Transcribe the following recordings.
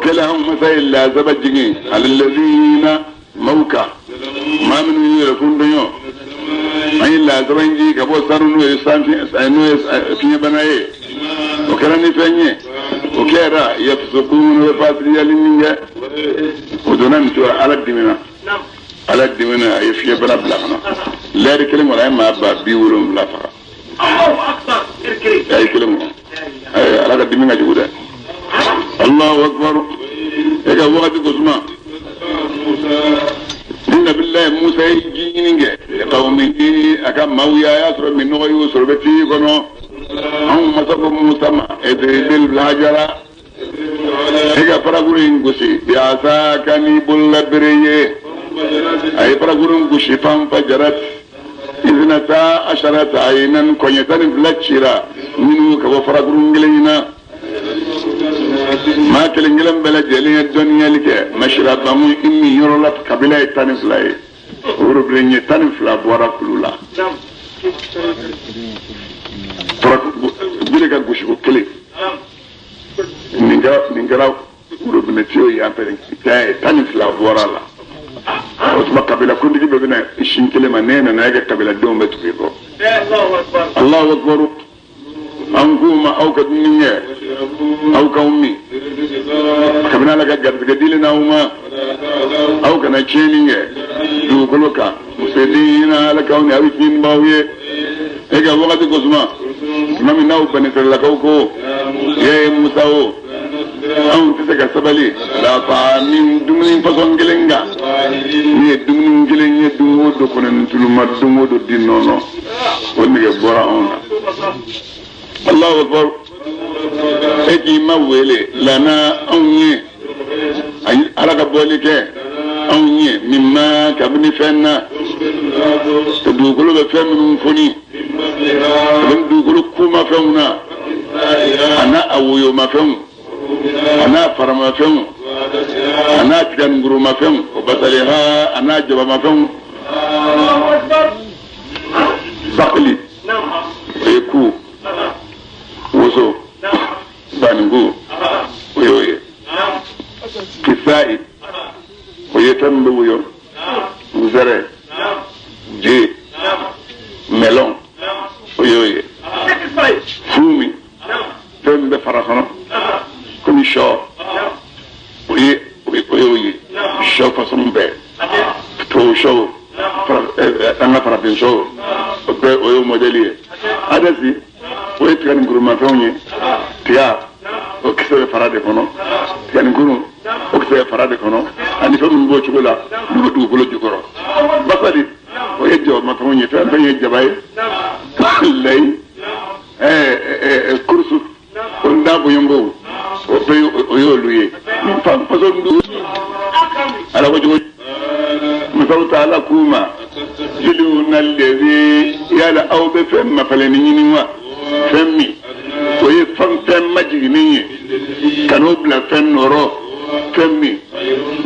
وكلهم مثل لا زبجين على الذين موكا ما من يكون بيوم أي لا زبجين كبو سرنو يسان في بنايه وكلامي فني وكيرا يفسقون وفاسريا لنيا ودونان تو على الدمنا على الدمنا يفي بلا بلانا لا يكلم ولا ما با بيورم لا فا الله اكبر اركري اي كلمه على الدمنا جوده الله اكبر اجا وقت قسمه إن بالله موسى يجيني لقومه أكم مويا يسر من نوع يسر بتي كنو هم مسكوا موسى إذ الحجرة إذا فرغورين قشي بياسا كني بول بريه أي فرغورين قشي فام فجرت إذ نتا عشرة عينا كونيتان فلتشرا منو كوا فرغورين جلينا ما كلنجلن بلا جلين الدنيا لك مشرب مو إني يرولف قبيلة تنفلاي وربريني تنفلا بورا كلولا فرق بيلك غوشو كلي نينغرا وربنتيو يامبرين تاي تنفلا بورا لا وسما قبيلة كوندي بيبنا إشين كلمة نينا نايغا قبيلة دوم بتويكو الله أكبر أنكم أو كدنيا أو كومي كمنا لك قديلنا وما أو كنا تشينيا دوكلوكا مسلينا لكوني أو تين باوية إيجا وقت كوسما ما من ناو بنسر لكوكو يا موساو أو تسكت سبالي لا فامين دمنين فصون كلنجا ني دمنين كلنجا دمو دكونن تلوما دمو دينونو ونيجا براونا الله أكبر اجي مويلي لنا أوني على قبولك أوني مما كابني فينا تدوكلو بفهم فني تدوكلو كوما فهمنا أنا أويو ما فهم أنا فرما فهم أنا تجنغرو ما فهم وبطلها أنا جبا ما فهم بقلي ويكو وزو بانغو ويوي كسائي ويتم بويو وزرع جي ملون ويوي فومي تم بفرخنا كل شو ويوي شو فصم بي تو شو أنا فرابين شو ويو موديلي هذا زي ويتكلم كلام فوني تيا وكسر فرادة كنو تكلم كلام وكسر فرادة كنو أنا فهم بوش ولا نبدو بلو جكرو بس ويجوا ما فوني فهم يجباي لي كرسو وندابو ينبو ويولوي فهم فصل دو على وجه مسوت على كوما جلونا الذي يلا أو بفهم فلنيني فمي ويفهم فم مجنيه كانوا بلا فم نورو فمي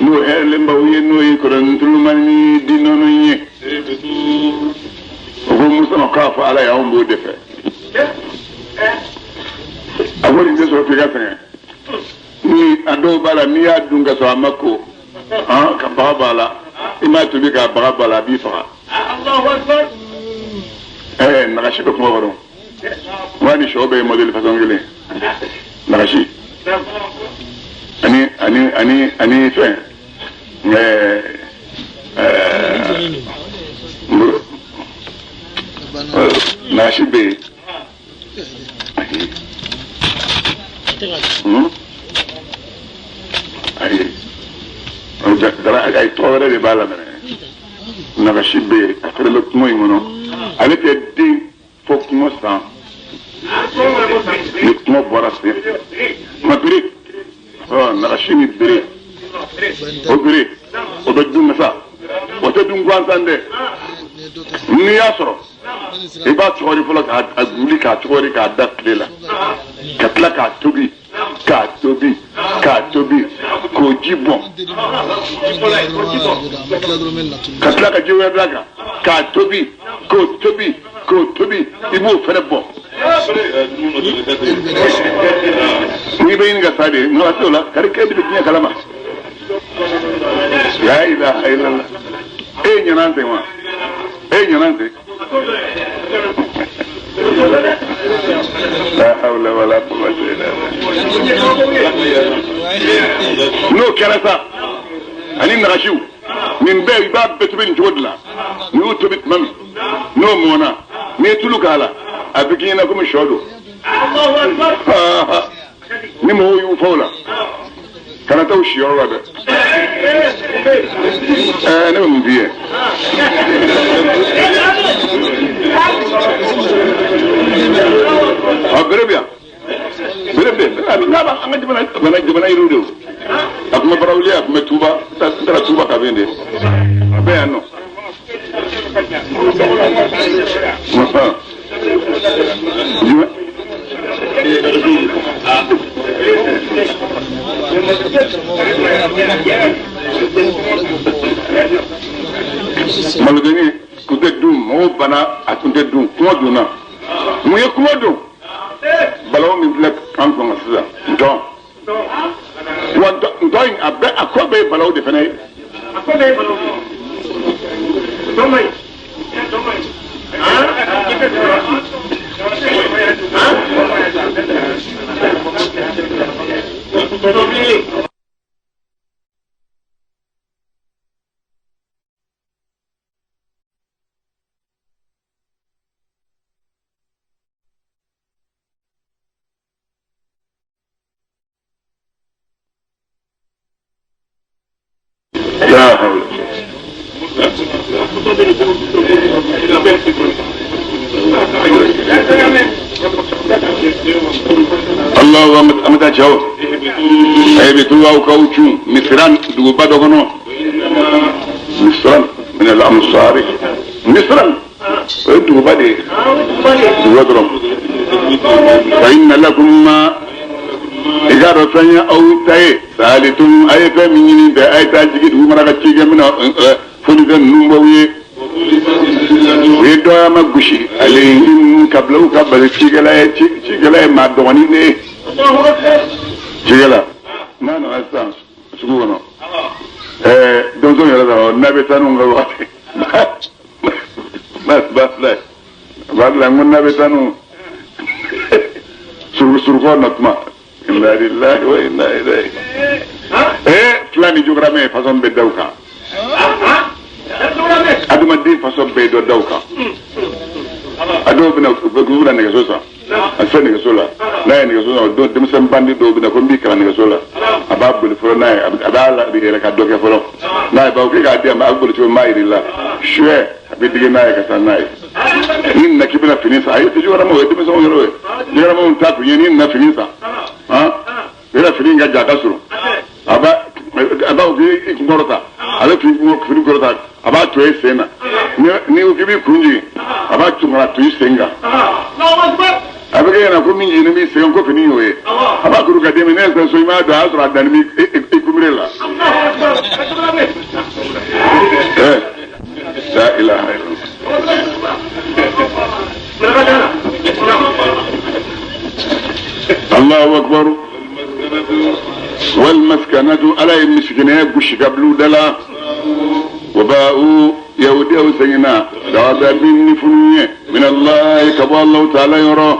نو هلم بوي نو يكرن تلمني دينوني وهو مسلم كاف على يوم بودفه أقول إن جزء في كذا ni ado bala ni adunga so amako ka bala ima to bi ka bala bi fa Allahu akbar nagashi ko mo waro wani shobe model façon gele nagashi ani fe nagashi be dara ay tore de bala mene nagashi be afre lo moy mono avec des faut que moi ça le mo borase ma biri nagashi ni biri o biri o beddu masa o te dum gwantande ni yasro e ba tsori fula ka aguli ka tsori ka daklela katla ka tobi ko jibon katla ka jiwe daga ka tobi ibu fere bon ni bayin ga sade no atola kar ke bi tinya kalama la ilaha illallah nyanante ma nyanante la hawla wala quwwata illa billah no karasa ani ngashu min be bab betubin jodla ni utubit mam no mona ni tulukala abikina kuma shodo Allahu akbar ni mo yu fola kana taw shiyo wada ne mo biye abrabia ngaba anga jibana irudo akuma barawliya akuma tuba tara tuba ka bende abe ano malgani kunte dum mo bana atunte dum kuma duna mu ye kuma dum balaw min lek an ko ngasa don wanda doing abe akobe balaw de fene akobe balaw domai Allah amata chao bitu au kauchu misran du badogono misran min al amsari misran du bade wadrom fa inna lakum ma igaro tanya au tay salitum ayfa min be ayta jigi du mara ci gemna funi den numbawi wido ma gushi alayhim kablu kabal ci gala ma doni ne cigala nano assan suguno donc on yara nabe tanu nga wate bas la ngun nabe tanu sur ko natma inna lillahi wa inna ilayhi flani jograme façon be dawka aduma din façon be do dawka ado bina gura ne sosa asani ga sola na ne ga sola do dem sem bandi do bina ko mbi kan ga sola ababul fo na abala bi re ka do ke fo na ba ko ga dem abul to mayri la shwe bi dige na ka san nay nin na kibina finisa ay ti jora mo dem so yoro jora mo ta ku yin na finisa era fininga ja kasuru aba uki ngorota ale fi ngorota aba to esena ni uki bi kunji aba tumara to isenga abege na ko minji ni mi sen ko fini yoye aba kuru ka demi ne so ima da asra dan mi ikumrela la ilaha illallah Allahu akbar والمسكنة على المسكنة بش قبلو دلا وباءوا يوديو سينا دعابا بالنفنية من الله كبا الله تعالى يرى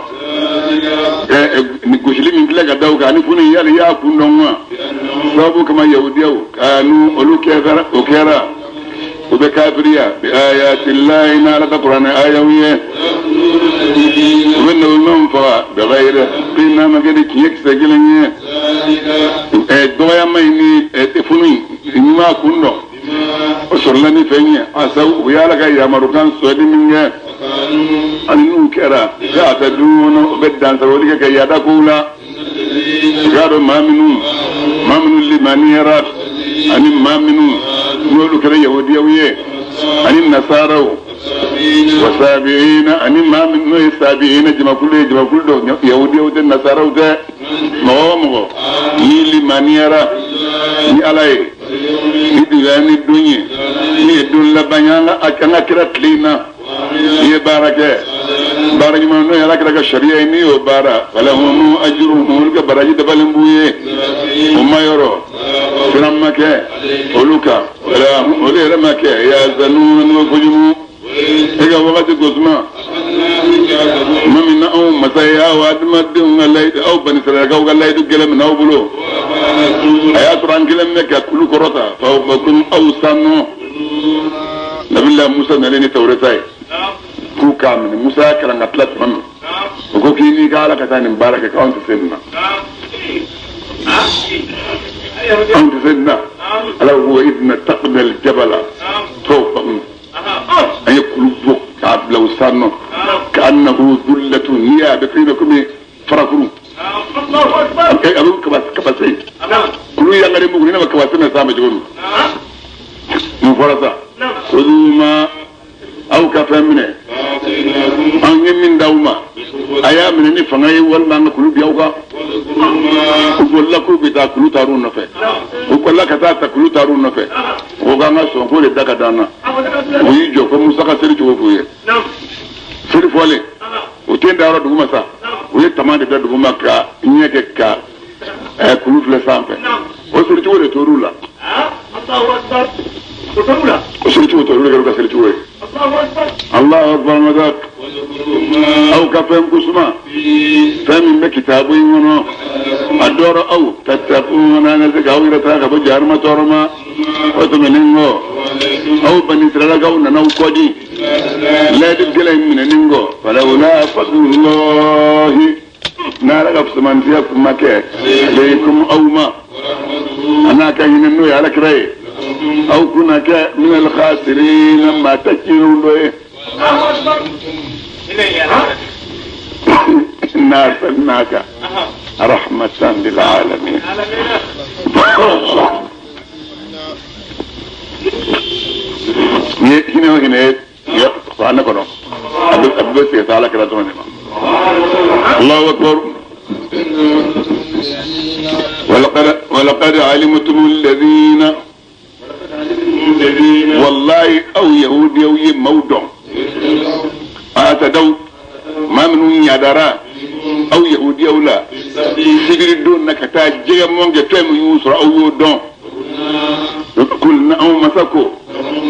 نقوش لي من كلاك داوك نفنية ليأكل نوما صابوا كما يوديو كانوا أولو كيرا وبكافرية بآيات الله نالة قرآن آيوية وإنه المنفع بغير قيمة مجالك يكسجلني الدوايا ما يني تفني إنما كنو وصلني فيني أسو ويالك يا مروكان سودي مني أنو كرا يعتدون بدان سوالك كي يدكولا قالوا ما منو لمن يرى أني ما منو نقول كذا يهودية أني النصارى وسابعين أني ما منو السابعين جمع كل دو يهودية وده النصارى وده مو نيلي من يرى ني على ني الدنيا ني الدنيا بنيانا أكنا كرت لينا ني باركة بارج ما نو يراك لك الشريعة إني وبارا فلهم أجرهم لك براجي دبلن بويه وما يرو فرمك ولك ولا رمك يا زنون وفجمو إذا وقت قسمة ما من أو مسايا وادمد الله أو بني سرقة أو الله يدق من أو بلو آيات ران كلامك كل كرطة فهو بكون أو سانو نبي الله موسى نلني تورثاي كو كامل موسى كلام أطلت من وكو كيني قال كتان مبارك كأنت سيدنا أنت سيدنا ألا هو إذن تقبل الجبل فوق أن يقلبك لو سانو كأنه ذلة نيا بكينكم فرقوا أبو كباسي كل يعمل مغنينا وكباسي من سامج جون مفرسا خذوما أو كفمنه أن يمين دوما أيام مني فناي ولا نقول بيوكا وقول لك بيتا كلو تارون نفع وقول لك تاتا كلو تارون نفع وقانا سونكول دكا دانا ويجو كموسى سيري جوفويه سيري فولي وتين دارو دوما سا ويه تمان دبل دوما كا نيكه كا كلو فل سامبه وسيري جوله تورولا وسيري جوله تورولا كلو سيري جوله الله أكبر مذاك أو كفهم كسمة فهم كتابه منه الدور أو تتقون أنا زكاوي رتاك بجار ما تورما وتمنينغو أو بني إسرائيل أو نناو كودي لا تبقى من نينغو فلولا فضل الله نارك بسمان فيكم مكة عليكم أو ما أنا كاين إنه يعلك رأي أو كناك من الخاسرين ما تكيرون له إنا أرسلناك رحمة للعالمين هنا وهنا فأنا كنو أبو سيطالك رجوني الله أكبر ولقد علمتم الذين والله أو يهودي أو يمودع أتدو ما من يدرا أو يهودي أو لا سيجري دون نكتا جيا مونجا تيم يوسر أو يودون كلنا أو مسكو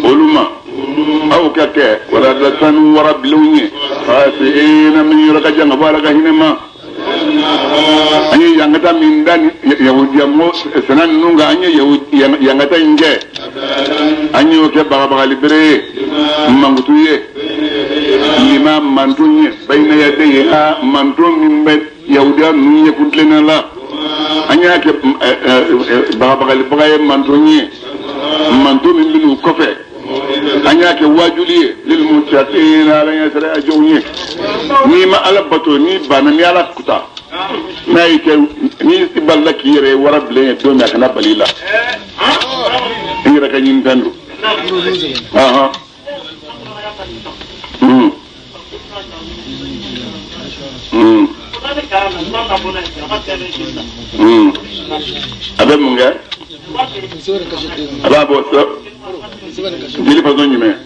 علما أو كاكا ولا لسان ورب لوني خاسئين من يرقى جنغ بارك هنما أني يانغتا من دان يهودي مو سنان نونغا أني يهودي يانغتا إنجي أني وكي بغا لبري مانغتوية لما مانتوني بين يديها مانتون من بين يهودي نوني كنتلنا لا أني وكي بغا لبري مانتوني مانتون من بنو كفي أنياك واجولي للمتقين على يسرع جوني نيما ألبتو ني بانني على كتا نايك ني سبالك يري ورب لي دومي أكنا بليلا إنك ينتندو أها أبي منجا أبا بوسو جيلي فازون يمه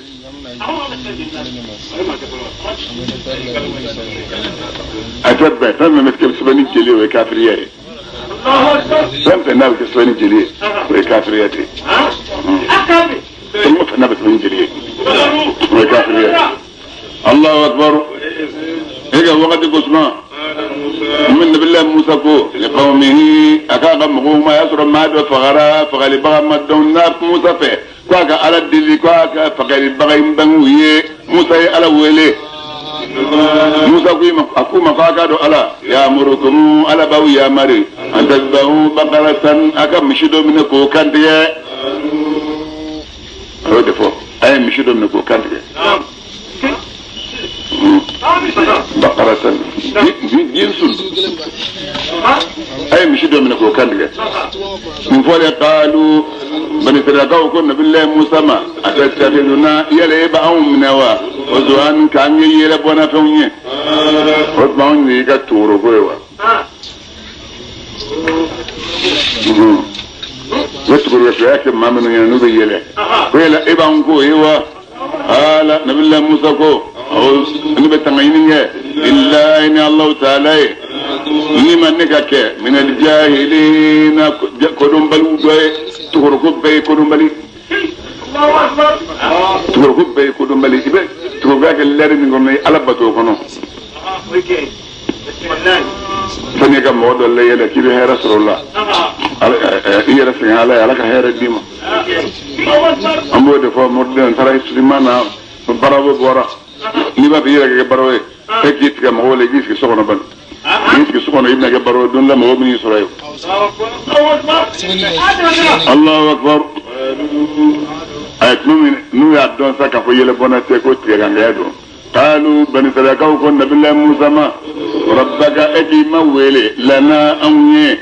أتبع فهم مسكب سبني جيلي وكافرية فهم فناب سبني جيلي وكافرية ثم فناب سبني جيلي وكافرية الله أكبر هيك وقت قسمة من بالله موسى كو لقومه أكاغ مغوما يسر ماد فغرا فغلبا مدون نار موسى فيه كواكا على الدلي كواكا فغلبا ينبنوه موسى على ويلي موسى أكو مقاكا دو على يامركم على باو يا مري أن تذبحوا بقرة أكا مشدو من كوكان دي ردفو أي مشدو من كوكان دي بقرة جنس أي مش دوم من كوكان من فوق قالوا بني ترقوا كنا بالله موسى ما أتتخذنا يلعب أو منوا وزوان كان يلعبنا فوني وطبعون يجا تورو كوا وتقول وشاك ما من ينوب يله ويلا إبان كوا هلا نبي الله موسى كوا ni betangayninge illa in Allah ta'ala liman nikake min al-jahilina kodum balu doye tuko be kodum bali Allahu akbar tuko be kodum bali ibe tuko ga leer ni ngomay alabato kono okay fani ga modo le yele ki be rasulullah iya rasul ala ala ka hera dima ambo de fo modden taray sulimana barawo bora ni ba bi yere ga barawo e kit ga mo le gis ki sokono ban gis ki sokono ibna ga barawo don la mo mi surayo Allahu akbar ay nu ya don saka fo yele bonate ko tiga ga yado قالوا بني سلكوا كنا بالله موسى ما ربك أتي مولي لنا أوني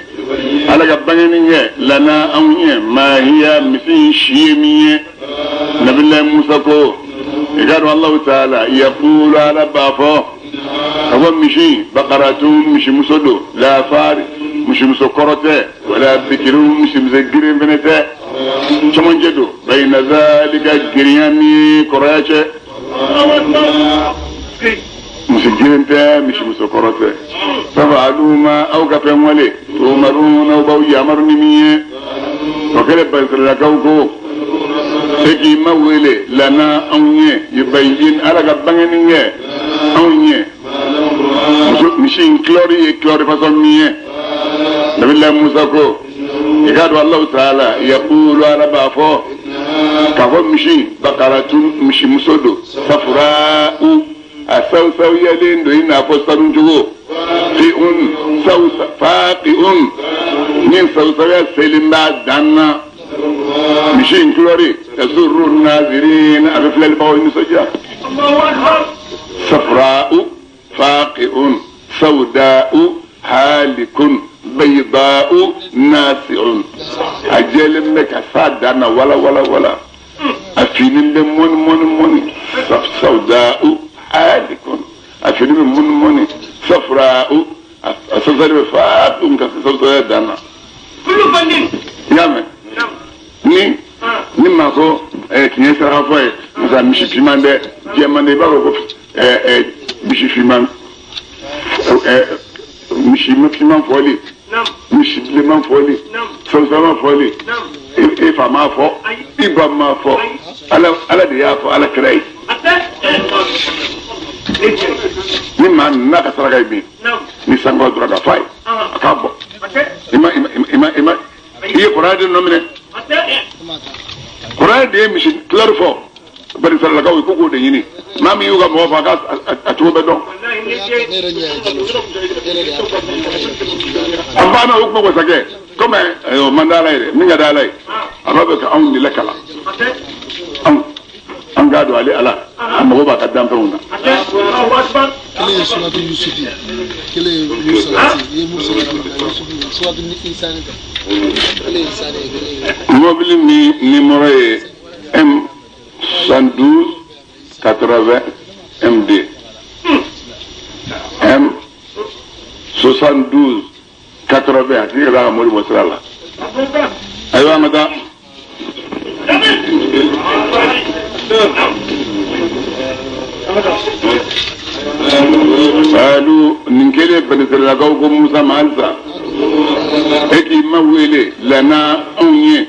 على جبانيني لنا أوني ما هي مثل شيمية نبي الله موسى كو قالوا الله تعالى يقول على بافو هو مشي بقرة مشي مسدو لا فار مشي مسكرته ولا بكر مشي مزجرين بنته شمن جدو بين ذلك جرياني كراشه مسجين تا مش مسكرته ففعلوا ما أوقف ولي تؤمرون وبوي أمرني مية وكذا بسرقوكو تجي مولي لنا أونيه يبين على جبانينه أونيه مشين كلوري فصل مية نبي الله موسى كو يقال الله تعالى يقول على بافو كفو مشي بقرة مشي مسودو صفراء السوسو يدين دوين أفسترون جوو فيئون سوس فاقئون من سوسو يسلم بعد دانا مشي انكلوري تسر الناظرين أغفل الباوين سجا صفراء فاقئون سوداء هالك بيضاء ناسع أجل لك سادنا ولا أفين من سوداء هالك أفين من صفراء أسفر فات كسر دانا كل فنين يا من ni ma ko kinyɛ sara fɔ ye musa misi fiman bɛ jɛman de i b'a fɔ ko misi fiman misi fiman fɔli misi bilenman fɔli sɔnsɔnman fɔli e fa m'a fɔ i ba m'a fɔ ala de y'a fɔ ala kira ye ni maa n'a ka saraka ye bin ni sango dɔrɔn ka fa ye a k'a bɔ i ye kɔrɔ de nɔ minɛ Quran de mission clarify bari salakaw ko ko de yini mami yuga mo fa ka atuba be don ambana hukuma ko sake comme ayo mandala ire minga dalai ababe ka on ni lakala an gado ali ala amma ba ka dan fauna kile sunatu yusufi kile musalati ye musalati sunatu insani kile insani mobile ni numéro est M112 80 MD M72 80 c'est là moi le là ayo amata قالوا نكلي بنتلقاكم موسى مالسا اكي مويلي لنا اونيه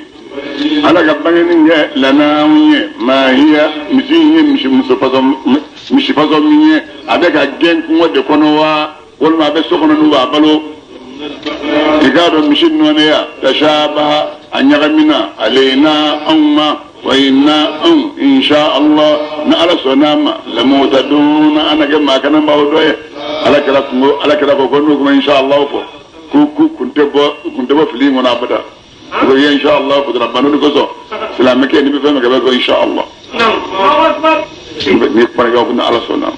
على قبلين لنا اونيه ما هي مشي مش فازو ميه ابيك اجن كو de konowa wol ma be sokono nu ba balo igado مشي نونيا تشابه انيغمنا علينا امما وإنا إن شاء الله نعلى سناما لموتدون أنا كما كان باودوه على كلا كونكم إن شاء الله كنت بفلين ونابدا وهي إن شاء الله ربنا نكسو سلامك يعني بفهمك بقى إن شاء الله نكبر جاوبنا على سنام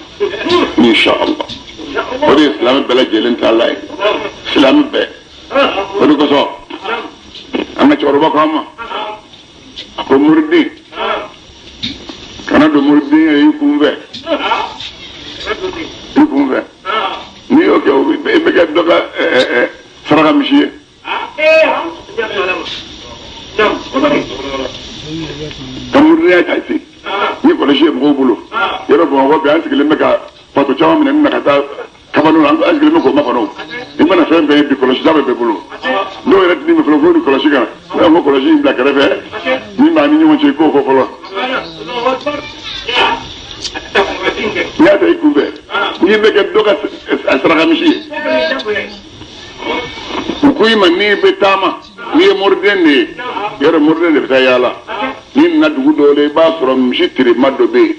إن شاء الله ودي سلام بلا جيلين تعالى سلام بلا ونكسو أنا شعور بكم ko murdi kana do murdi yi kumbe ni o ke o be ga doga saraka mishi ko murdi ya taiti ni ni kɔlɔsi ye mɔgɔw bolo yɔrɔ Bamakɔ bi an sigilen bɛ ka fato caman minɛ na ka taa kamalen an sigilen bɛ k'o makɔnɔ i mana fɛn fɛn bi kɔlɔsi ta bɛ bɛɛ bolo n'o yɛrɛ tɛ min fɔlɔ fo ni kɔlɔsi kan n'an ko kɔlɔsi in bila kɛrɛfɛ min b'a ni ɲɔgɔn cɛ i k'o fɔ fɔlɔ n'i y'a ta i kunbɛn n'i bɛ kɛ dɔ ka saraka misi ye u ko i ma n'i bɛ taama n'i ye moriden de ye yɔrɔ moriden de bɛ taa yaala n'i nana dugu dɔw la i b'a sɔrɔ misi tirima dɔ bɛ yen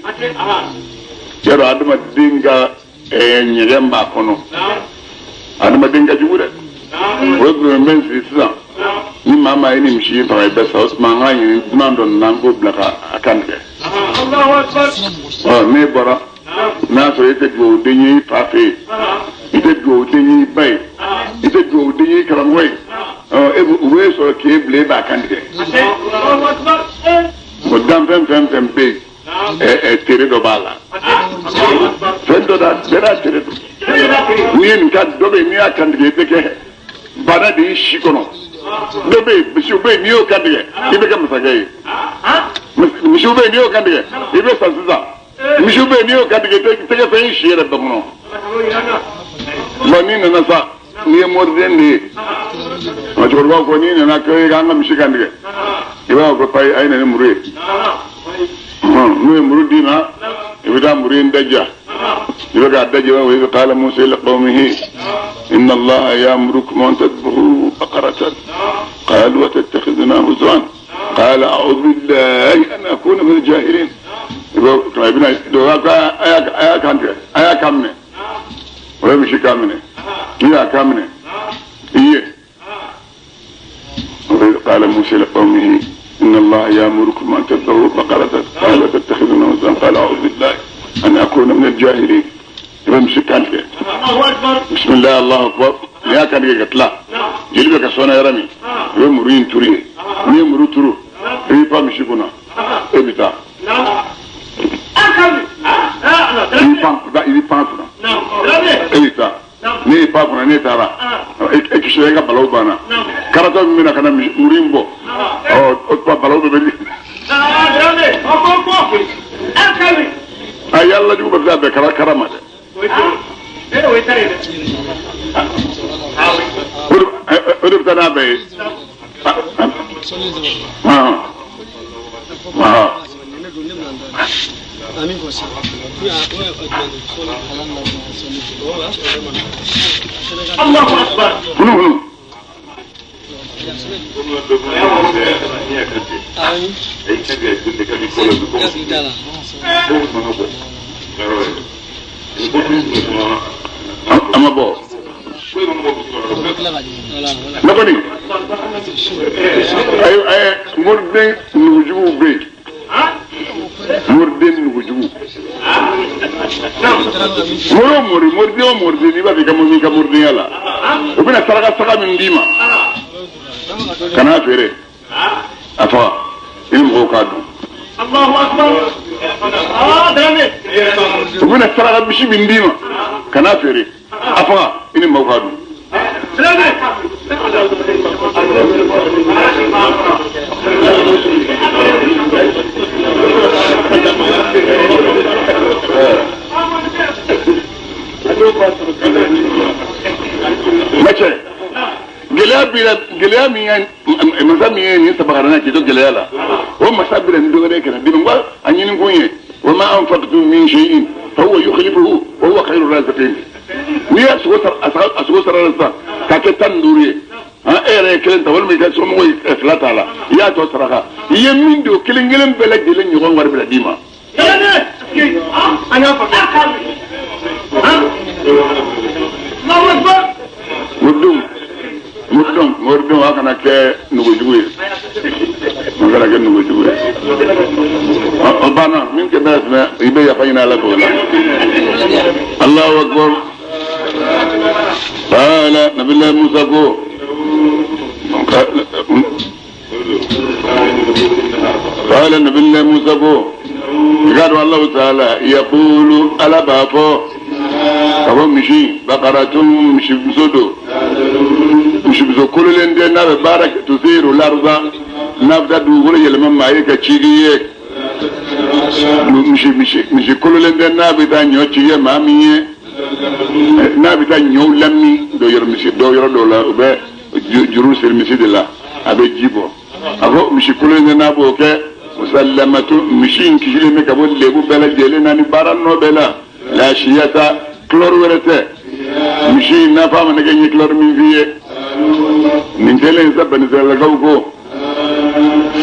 yɔrɔ adamaden ka ɲɛgɛn b'a kɔnɔ adamaden ka jugu dɛ o ye problème bɛ n sigi sisan ni maa maa ye ni misi in faga i bɛ sa o tuma an k'a ɲini dunan dɔ nana an k'o bila ka a kan tigɛ n'e bɔra n'a sɔrɔ e tɛ dugawuden ye i fa fɛ yen i tɛ dugawuden ye i ba ye i tɛ dugawuden ye i karamɔgɔ ye u b'e sɔrɔ k'e bila e b'a kan tigɛ o danfɛn fɛn fɛn bɛ yen tere dɔ b'a la fɛn dɔ da bɛɛ n'a tere don n'i ye nin ka dɔ bɛ yen n'i y'a kan tigɛ i bɛ kɛ bana de y'i si kɔnɔ dɔ bɛ yen misiw bɛ yen n'i y'o kan tigɛ i bɛ kɛ masakɛ ye misiw bɛ yen n'i y'o kan tigɛ i bɛ sa sisan misiw bɛ yen n'i y'o kan tigɛ i tɛ kɛ fɛn si yɛrɛ bɛɛ kɔnɔ n'i nana sa n'i ye moriden de ye cɛkɔrɔbaw ko n'i nana k'an ka misi kan tigɛ i b'a fɔ ko a ye na ni muru ye n'u ye muru d'i ma i bɛ taa muru in daja i bɛ k'a daja wa idh qala Musa li qawmihi inna Allaha ya'murukum an tadhbahu baqaratan qalu atattakhidhuna huzwan qala a'udhu billahi an akuna min al-jahilin aya kamne wala misi kamne iya kamne iye قال موسى لقومه إن الله يأمركم أن تذبحوا بقرة قال تتخذون هزوا قال أعوذ بالله أن أكون من الجاهلين يمشي كان بسم الله الله أكبر يا كان يقتلا جلبك سونا يرمي يمرين توري يمرو ترو يبقى مشي كنا إبتا ne pa kuna ne tara e kishe ga balaw bana karata mi na kana murimbo o pa balaw be beli ay yalla ju ba be karama de o tana be amin ko sa Allahu akbar ama bo nabani ay murde nujubu be morden nujubu morde ni ba ka morde yala o bina saraka min dima kana fere afa ilmu ko kadu Allahu akbar dane o bina saraka bishi min dima kana fere afa ilmu ko kadu dane mace gɛlɛya min masa min ye nin sabakarana k'i to gɛlɛya la o masa bɛna nin dɔgɔdɛ kana dimi wa a ɲini kun ye wa ma anfaqtum min shay'in fa huwa yukhlifuhu wa huwa khayru raziqin n'i y'a sogo sara sisan k'a kɛ 15 ye e yɛrɛ ye kelen ta walima i ka somɔgɔw ye 2 t'a la i y'a tɔ saraka i ye min don kelen kelen bɛɛ lajɛlen ɲɔgɔn wari bɛna d'i ma mordum wa kana kɛ nugujugu ye o kana kɛ nugujugu ye o banna min kɛ bɛɛ fɛnɛ i bɛ yafa ɲini ala k'o la Allahu akbar qala nabillahi Musa ko قال النبي الله موسى قالوا الله تعالى يقول على بابو كما مشي بقرة مشي بزودو مشي بزو كل اللي نار بارك تثير الأرض نبدأ دوغل يلمم معيك تشيجيك misi kololen tɛ n'a bɛ taa ɲɔ ci ye maa min ye n'a bɛ taa ɲɔw lami dɔ yɔrɔ dɔw la u bɛ juru siri misi de la a bɛ ji bɔ a fɔ misi kololen tɛ n'a b'o kɛ musalamatu misi in kisilen bɛ ka bɔ lebu bɛɛ lajɛlen na ni baara nɔ bɛɛ la laasiyata kulɔri wɛrɛ tɛ misi n'a fɔ a ma ne kɛ n ye kulɔri min f'i ye nin kɛlen sa banisalakaw ko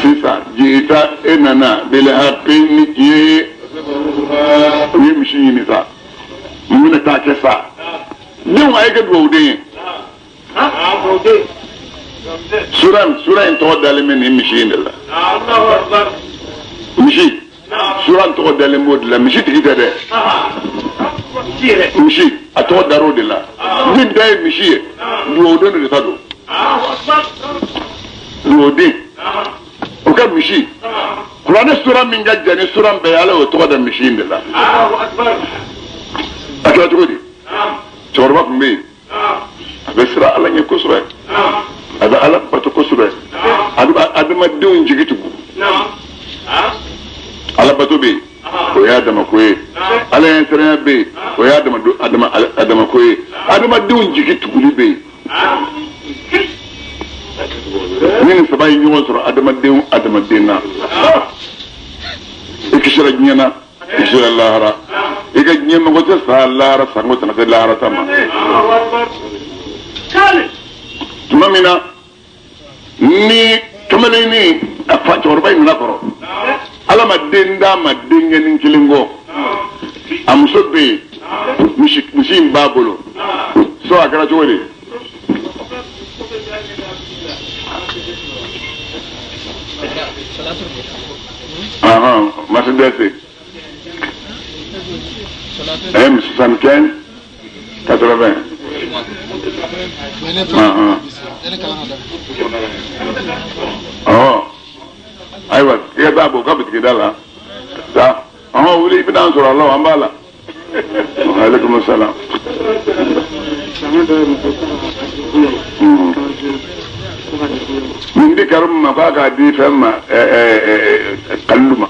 sisan jita e nana bele haqqi ni tiɲɛ u ye misi ɲini sa mun bɛna taa kɛ sa denw a ye kɛ dugawuden ye sura in tɔgɔ dalen bɛ nin misi in de la misi sura in tɔgɔ dalen b'o de la misi tigi tɛ dɛ misi a tɔgɔ dar'o de la min da ye misi ye dugawuden de ta don dugawuden o ka misi kuranɛ sura min ka jan ni sura bɛɛ ye ala y'o tɔgɔ da misi in de la a kɛra cogo di cɛkɔrɔba tun bɛ yen a bɛ siran ala ɲɛ kosɛbɛ a bɛ ala bato kosɛbɛ a bɛ adamadenw jigi tugu ala bato bɛ yen o y'a dama ko ye ala ɲɛsiranya bɛ yen o y'a dama ko ye adamadenw jigi tuguli bɛ yen ni nin saba ye ɲɔgɔn sɔrɔ adamaden na i kisira diɲɛ na i kisira lahara i ka diɲɛ mago tɛ sa lahara sango tɛna se lahara ta ma tuma min na ni kamalenin a fa cɛkɔrɔba in nana kɔrɔ ala ma den d'a ma denkɛnin kelen kɔ a muso bɛ yen misi in b'a bolo so a kɛra cogo di Mercedes M75 80 ayiwa i ka taa bɔ ka bitigida la taa wuli i bɛna sɔrɔ a la an b'a la aleykum salaam min di karim ma k'a k'a di fɛn ma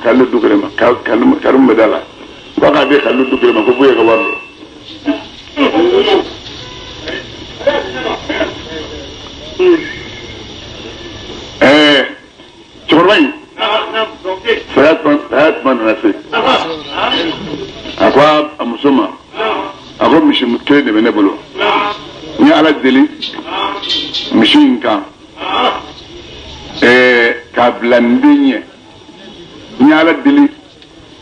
kalilu dugere ma karim bɛ da la k'a k'a di kalilu dugere ma ko f'u ye ka wari cɛkɔrɔba in saya tuma nana se a ko a muso ma a ko misi kelen de bɛ ne bolo n ye ala deli misi in kan k'a bila n den ɲɛ n ye ala deli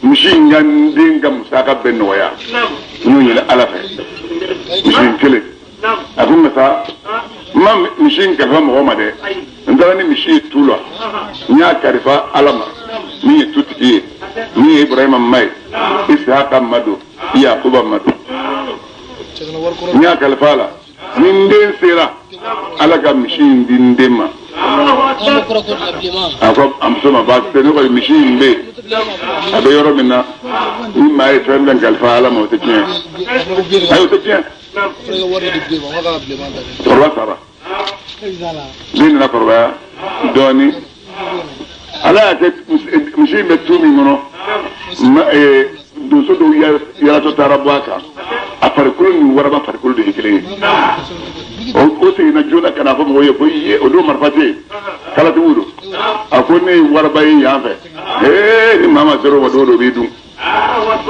misi in ka n den ka musaka bɛɛ nɔgɔya n y'o ɲini ala fɛ misi in kelen a ko n ka taa n ma misi in kalifa mɔgɔ ma dɛ n taara ni misi ye tu la n y'a kalifa ala ma min ye tutigi ye min ye ibrahima ma ye isihaka madu yakuba madu n y'a kalifa a la ni n den sera ala ka misi in di n den ma a ko a muso ma baasi tɛ ne kɔni misi in bɛ yen a bɛ yɔrɔ min na ni maa ye fɛn fɛn kalifa ala ma o tɛ tiɲɛ ayi o tɛ tiɲɛ cɛkɔrɔba sara min nana kɔrɔbaya dɔɔnin ala y'a kɛ misi in bɛ tu min kɔnɔ donso dɔw yalatɔ taara bɔ a kan a farikolo ni waraba farikolo de ye kelen ye o seginna joona ka na fɔ mɔgɔw ye ko ye o don marifa tɛ yen kalatigiw don a ko ne ye waraba ye yan fɛ ni maa ma sera o ma don dɔ b'i dun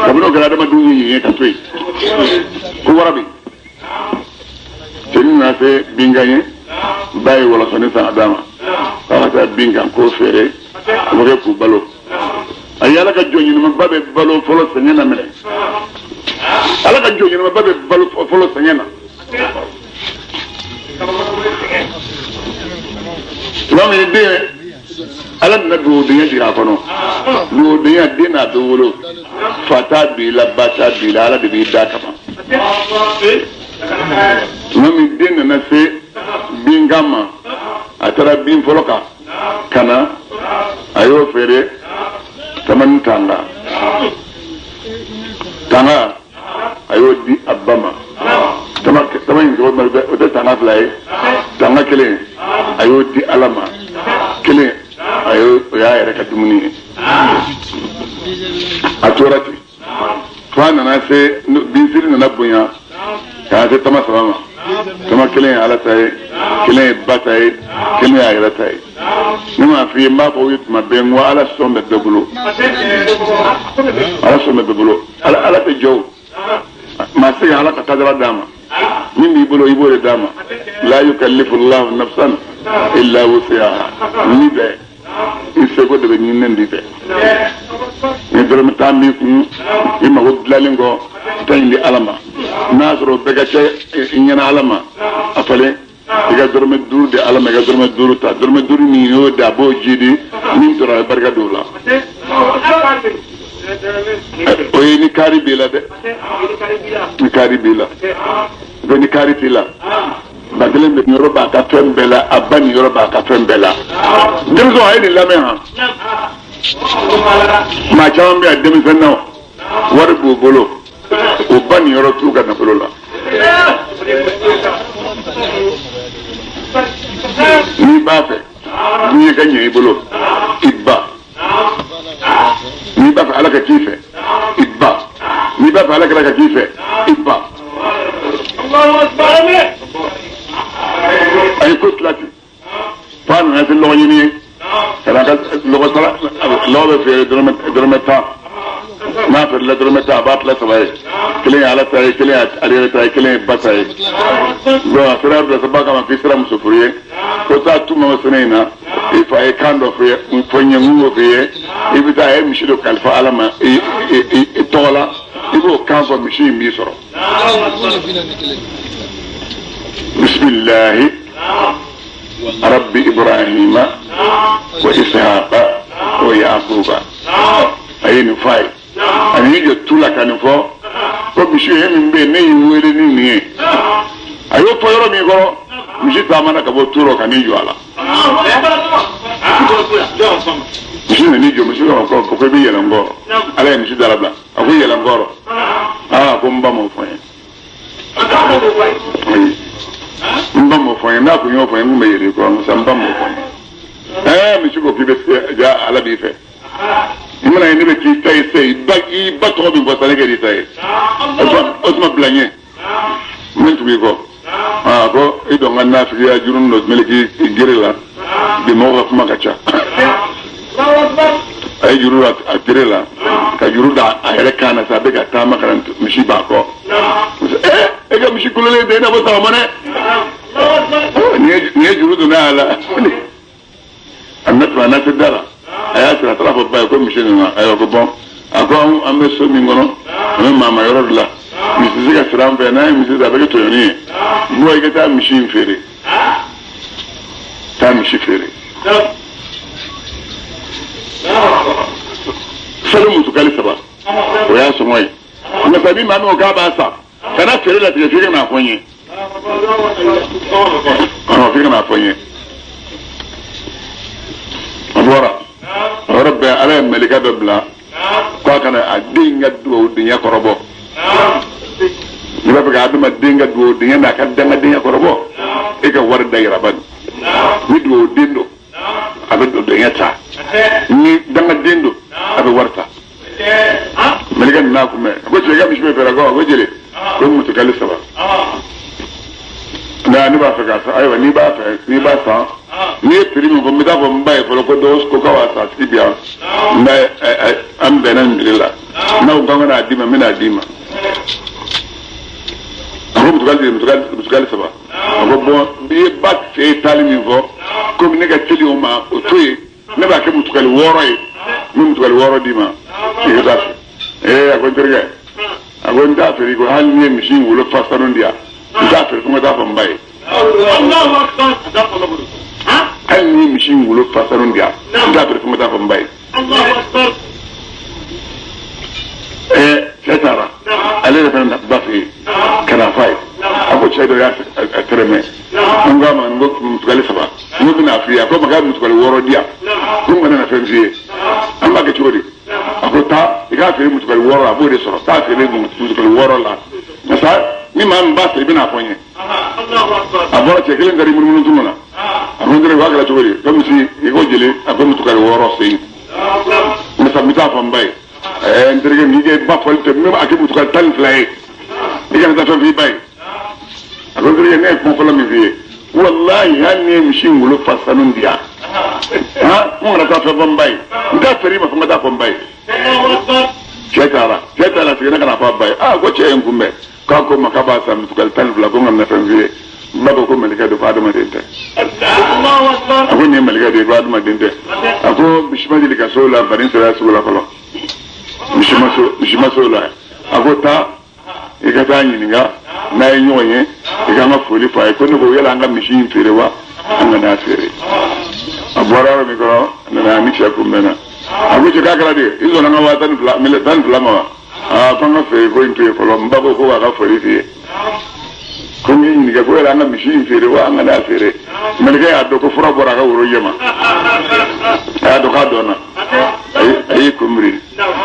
kabini o kɛra adamadenw ye yen ka to yen ko warabi cɛnin nana se binkan ye ba ye wɔlɔsɔni san a d'a ma k'a ka taa binkan k'o feere o bɛ kɛ k'u balo a ye ala ka jɔn ɲinimaba bɛ balo fɔlɔ sɛgɛn na minɛ ala ka jɔn ɲinimaba bɛ balo fɔlɔ sɛgɛn na tuma min den ala nana dugawudenya jira a kɔnɔ dugawudenya den n'a bɛ wolo fa t'a don i la ba t'a don i la ala de b'i da kama tuma min den nana se binkan ma a taara bin fɔlɔ kan ka na a y'o feere tamani tanga a y'o di a ba ma tama in tɔgɔ mari bɛ o tɛ tanga fila ye tanga kelen a y'o di ala ma kelen o y'a yɛrɛ ka dumuni ye a tora ten fa nana se binsiri nana bonya k'a se tama saba ma tama kelen ye ala ta ye kelen ye ba ta ye kelen y'a yɛrɛ ta ye ne m'a f'i ye n b'a fɔ aw ye tuma bɛɛ n ko ala sɔn bɛ bɛɛ bolo ala sɔn bɛ bɛɛ bolo ala tɛ jɔ o maa se ka ala ka kadara d'a ma min b'i bolo i b'o de d'a ma la yukallifu llahu nafsan illa wusaha ni bɛɛ i seko de bɛ ɲininen di fɛ ni dɔrɔmɛ tan b'i kun i mago dilanlen kɔ ta in di ala ma n'a sɔrɔ bɛɛ ka kɛ i ɲɛna ala ma a falen i ka dɔrɔmɛ 5 di ala ma i ka dɔrɔmɛ 5 ta dɔrɔmɛ 5 min y'o di a b'o ji di min tora a ye barika don o la o ye ni kaari b'i la dɛ ni kaari b'i la bɛ ni kaari t'i la ba kelen bɛ yɔrɔ b'a ka fɛn bɛɛ la a ba ni yɔrɔ b'a ka fɛn bɛɛ la denmisɛnw a ye nin lamɛn han maa caman bɛ yan denmisɛn na wari b'u bolo o ba ni yɔrɔ t'u ka nafolo la n'i b'a fɛ diɲɛ ka ɲɛ i bolo i ba n'i b'a fɛ ala ka k'i fɛ i ba n'i b'a fɛ ala ka k'i fɛ i ba a ye ko tila ten fa nana se lɔgɔ ɲini ye ka na ka lɔgɔ bɛ feere dɔrɔmɛ 10 n'a feerela dɔrɔmɛ 10 a b'a tila 3 ye kelen ye ala ta ye kelen ye ale yɛrɛ ta ye kelen ye ba ta ye donc a sera yɔrɔ dɔ se ba kama k'i sera muso furu ye ko taa tu ma sɛnɛ in na i fa ye kan dɔ fɔ ye fɔ ɲɛ mun k'o f'i ye i bɛ taa a ye misi dɔ kalifa ala ma i tɔgɔ la i b'o kan fɔ misi in b'i sɔrɔ bismillahi rabbi ibrahima wa ishaqa wa yaquba a ye nin fɔ a ye ani y'i jɔ tu la ka nin fɔ ko misi ye min bɛ yen ne y'i wele ni nin ye a y'o fɔ yɔrɔ min kɔrɔ misi taamana ka bɔ tu rɔ ka n'i jɔ a la misi nan'i jɔ misi ko ko i bɛ yɛlɛ n kɔrɔ ala ye misi dala bila a ko yɛlɛ n kɔrɔ aa ko n ba m'o fɔ n ye n ba m'o fɔ n ye n'a kun y'o fɔ n ye n kun bɛ yɛlɛ i kɔrɔ musa n ba m'o fɔ n ye misi ko k'i bɛ ja ala b'i fɛ i mana ye ne bɛ k'i ta ye se i ba tɔgɔ min fɔ sa ne kɛ n'i ta ye o tuma bila n ye n bɛ tugu i kɔ aa ko i dɔn ka nafigiya jurunin dɔ meleki gere la bi mɔgɔw ka kuma ka ca a ye juru a gere la ka juru da a yɛrɛ kan na sa a bɛ ka taama ka na misi b'a kɔ e ka misi kololen tɛ i n'a fɔ sagama dɛ nin ye juru donna a la a na tuma a na se da la a y'a sira a taara fɔ ba ye ko misi nana a ko bɔn a ko an bɛ so min kɔnɔ an bɛ maama yɔrɔ de la misi se ka sira an fɛ n'a ye misi a bɛ kɛ tɔɲɔni ye bɔ i ka taa misi in feere taa misi feere salo mutukali 3 o y'a sɔngɔ ye nka sabi maa min ko k'a b'a sa kana feere latigɛ f'i ka n'a fɔ n ye f'i ka n'a fɔ n ye a bɔra o yɔrɔ bɛɛ ala ye mɛlɛkɛ dɔ bila k'a kana a den ka dugawu denkɛ kɔrɔbɔ n'i b'a fɛ ka adamaden ka dugawu denkɛ n'a ka dangadenya kɔrɔbɔ e ka wari da yiraba ni dugawu den don a bɛ don denkɛ ta ni dangaden don a bɛ wari ta mɛlɛkɛ nana kunbɛn a ko cɛ i ka misi bɛ fɛɛrɛ ko jeli ko mutukali 3 nka ne b'a fɛ k'a san ayiwa n'i b'a san n'i ye prix min fɔ n bɛ taa fɔ n ba ye fɔlɔ ko dɔw ko k'a b'a san sigi bi yan n bɛ an bɛnna nin tile la n'aw kan ka n'a d'i ma n bɛ n'a d'i ma a ko mutukali 3 a ko bɔn n'i ye ba fɛ taali min fɔ komi ne ka teli o ma o to yen ne b'a kɛ mutukali 6 ye n bɛ mutukali 6 d'i ma i ka taa fɛ a ko n terikɛ a ko n t'a feere ko hali n'i ye misi in wolo fa sanu di yan n t'a feere fo n ka taa fɔ n ba ye hali n'i ye misi in wolo fa sanu di yan n t'a feere fo n ka taa fɔ n ba ye cɛ taara ale yɛrɛ fana ba fɛ yen ka na f'a ye a ko cɛ dɔ y'a tɛrɛmɛ n k'a ma n ko mutukali 3 n ko bɛna f'i ye a ko ma k'a mutukali 6 di yan ko n kana na fɛn f'i ye an b'a kɛ cogo di a ko taa i k'a feere mutukali 6 a b'o de sɔrɔ taa feere mutukali 6 la nka sa ni maa min b'a fɛ i bɛna fɔ n ye a bɔra cɛ kelen kari munumunu tuma na a ko n tɛrɛ k'a kɛra cogo di ko misi i ko jeli a ko mutukali 6 sen nka sa n bɛ taa fɔ n ba ye ndirige mi ge ba folte même ak bu tukal tan flay diga ta fi bay ako ndirige ne ko la mi fi wallahi hanne mishi ngulu fasanun dia ha mo na ta fa bombay nda feri ma fa ta bombay cetara sigana kana fa bay ko ce en kumbe ka ko makaba sam tukal tan fla ko ngam na tan fi baba ko malika do adama dinte Allahu akbar ako ne malika do adama dinte ako bishmadi ka sola barin sala sola kala bishma sola ako ta ikata nyinga na yenyoye ikanga foli fa ko ne ko yala nga mishin ferewa anga na fere abora mi ko na mi cha kumena ako je kakala de izo na wa tan fla mele tan fla ma fanga fere ko inte ko mbabo ko wa ka foli fi komi ni ga ko yala nga mishin ferewa anga na fere melga ya do ko fura bora ga woro yema ya do ka dona ay kumri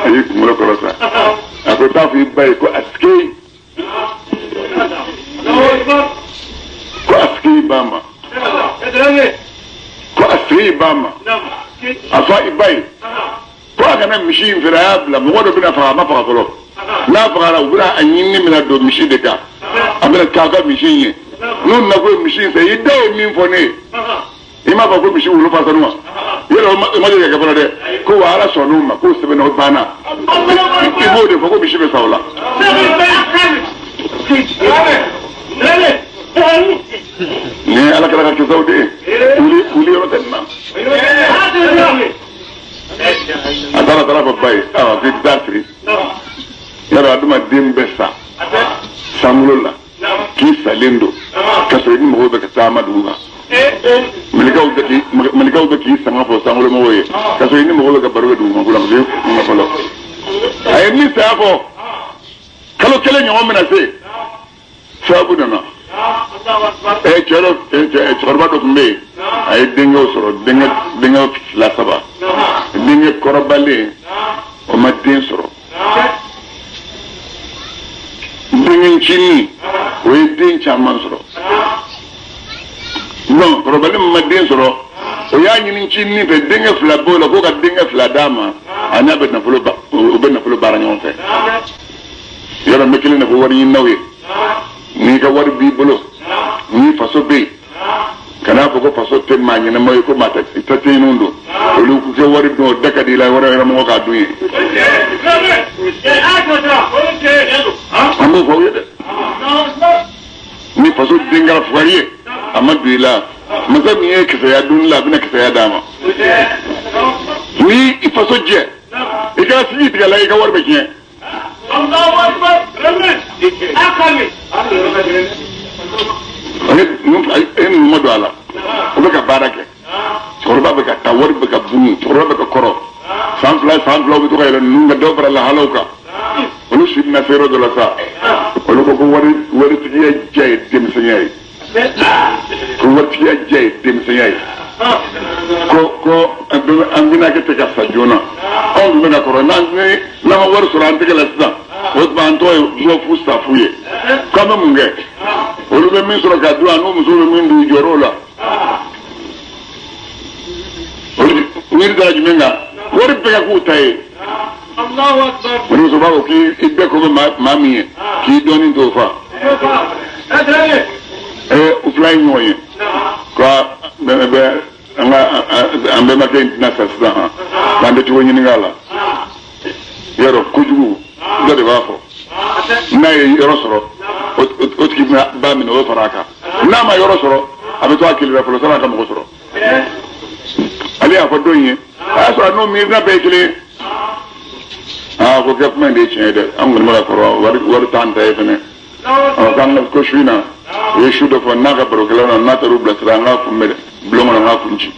ay kumro ko sa ako ta fi bay ko aski ko aski bama ko aski bama afa ibay ko kana mishin firabla mo do bina fa ma fa ko na fa ra ubra anyinni mina do mishin de ka amina ka ga mishin ye non na ko mishin se yidde min fone ima ba ko mishin wulu fa sanuma yelo ma de ga bana de ko wala sonuma ko sebe no bana ibo de ko mishin be sawla ne ala kala ka zawde uli yo tanma atara tara babay fi dartri yara aduma dimbesa samulula ki salindo kaso ni mo be ka tamaduga malikaw da ki sama fo samulo mo woye kaso ni mo be ka barwe du ngula ko ngapalo ay mi safo kalo kele nyo mena se sabu dana chero ba do me ay dingo soro dingo la saba dingo korobale o ma din soro dingo chini o din chaman soro non korobale ma din soro o ya nyini chini be dingo fla bola ko ka dingo fla dama anya be na fulo ba o be na fulo baranyo fe yoro mekile na ko wari nawe ni ka wari bi bolo ni faso be kana ko faso te manyina moy ko mata tate nundo lu ku ke wari do daka di la wara mo ka duyi amo ko yede ni faso dinga fuariye amadu ila maza mi e ke ya dun la bina ke ya dama ni faso je e ka si diga la e ka warbe je Allahu akbar rabbana akami en mo do ala o be ka barake korba be ka tawar be ka bunu korba be ka koro sanfla be to kayla nunga dobra la halauka olu sibna fero do la sa olu ko wari tiye jey dem senyay ko wari tiye jey dem senyay ko andina ke te ka sa jona on me na korona ni na ma war sura ante ke la sa o ba anto yo fusta fuye kama munge olu be min sura ka duwa no muso be min du jorola olu ni da jumenga wori be ka ku tay Allahu akbar olu so ba ko ki ibbe ko mami ki doni do fa u fly moye ko be ambe ma ke na sa sa bande to woni ngala yero kujugu do de bafo na yero soro o tiki ba mi no faraka na ma yero soro abe to akili refolo sara ka mo soro ali a ko donye a so no mi na be kile ko government de chede am ngol mala ko war tan tay fene o kan na ko shina e shudo fo na ka programa na ta rubla sara nga fu me blongo na funji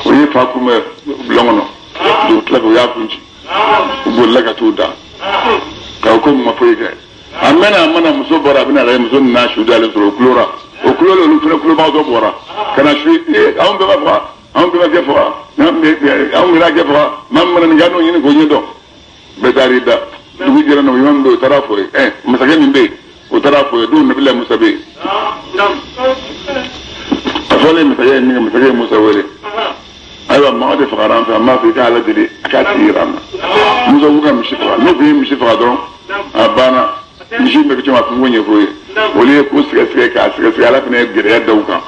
o ye fa ku me blongo no do tlago ya funji bo laga to da ka ko ma fo ige amena muso bora bina la muso na shuda le soro klora o kloro lu fere kloro ba do bora kana shi awon be ba awon be ke fo na me awon la ke fo mam mana ngano yin ko nyedo be darida du jira no yom do tarafo masake min be o tarafo do nabi la musabe afole masake ni masake musawere ayiwa maa de fagara fɛ maa fɛ i ka ala deli a k'a tigi yira an na muso b'u ka misi faga n'u kun ye misi faga dɔrɔn a banna misi bɛɛ bɛ cɛ ma kungo ɲɛfɔ ye olu ye k'u sɛgɛsɛgɛ k'a sɛgɛsɛgɛ ala fana ye gɛlɛya da u kan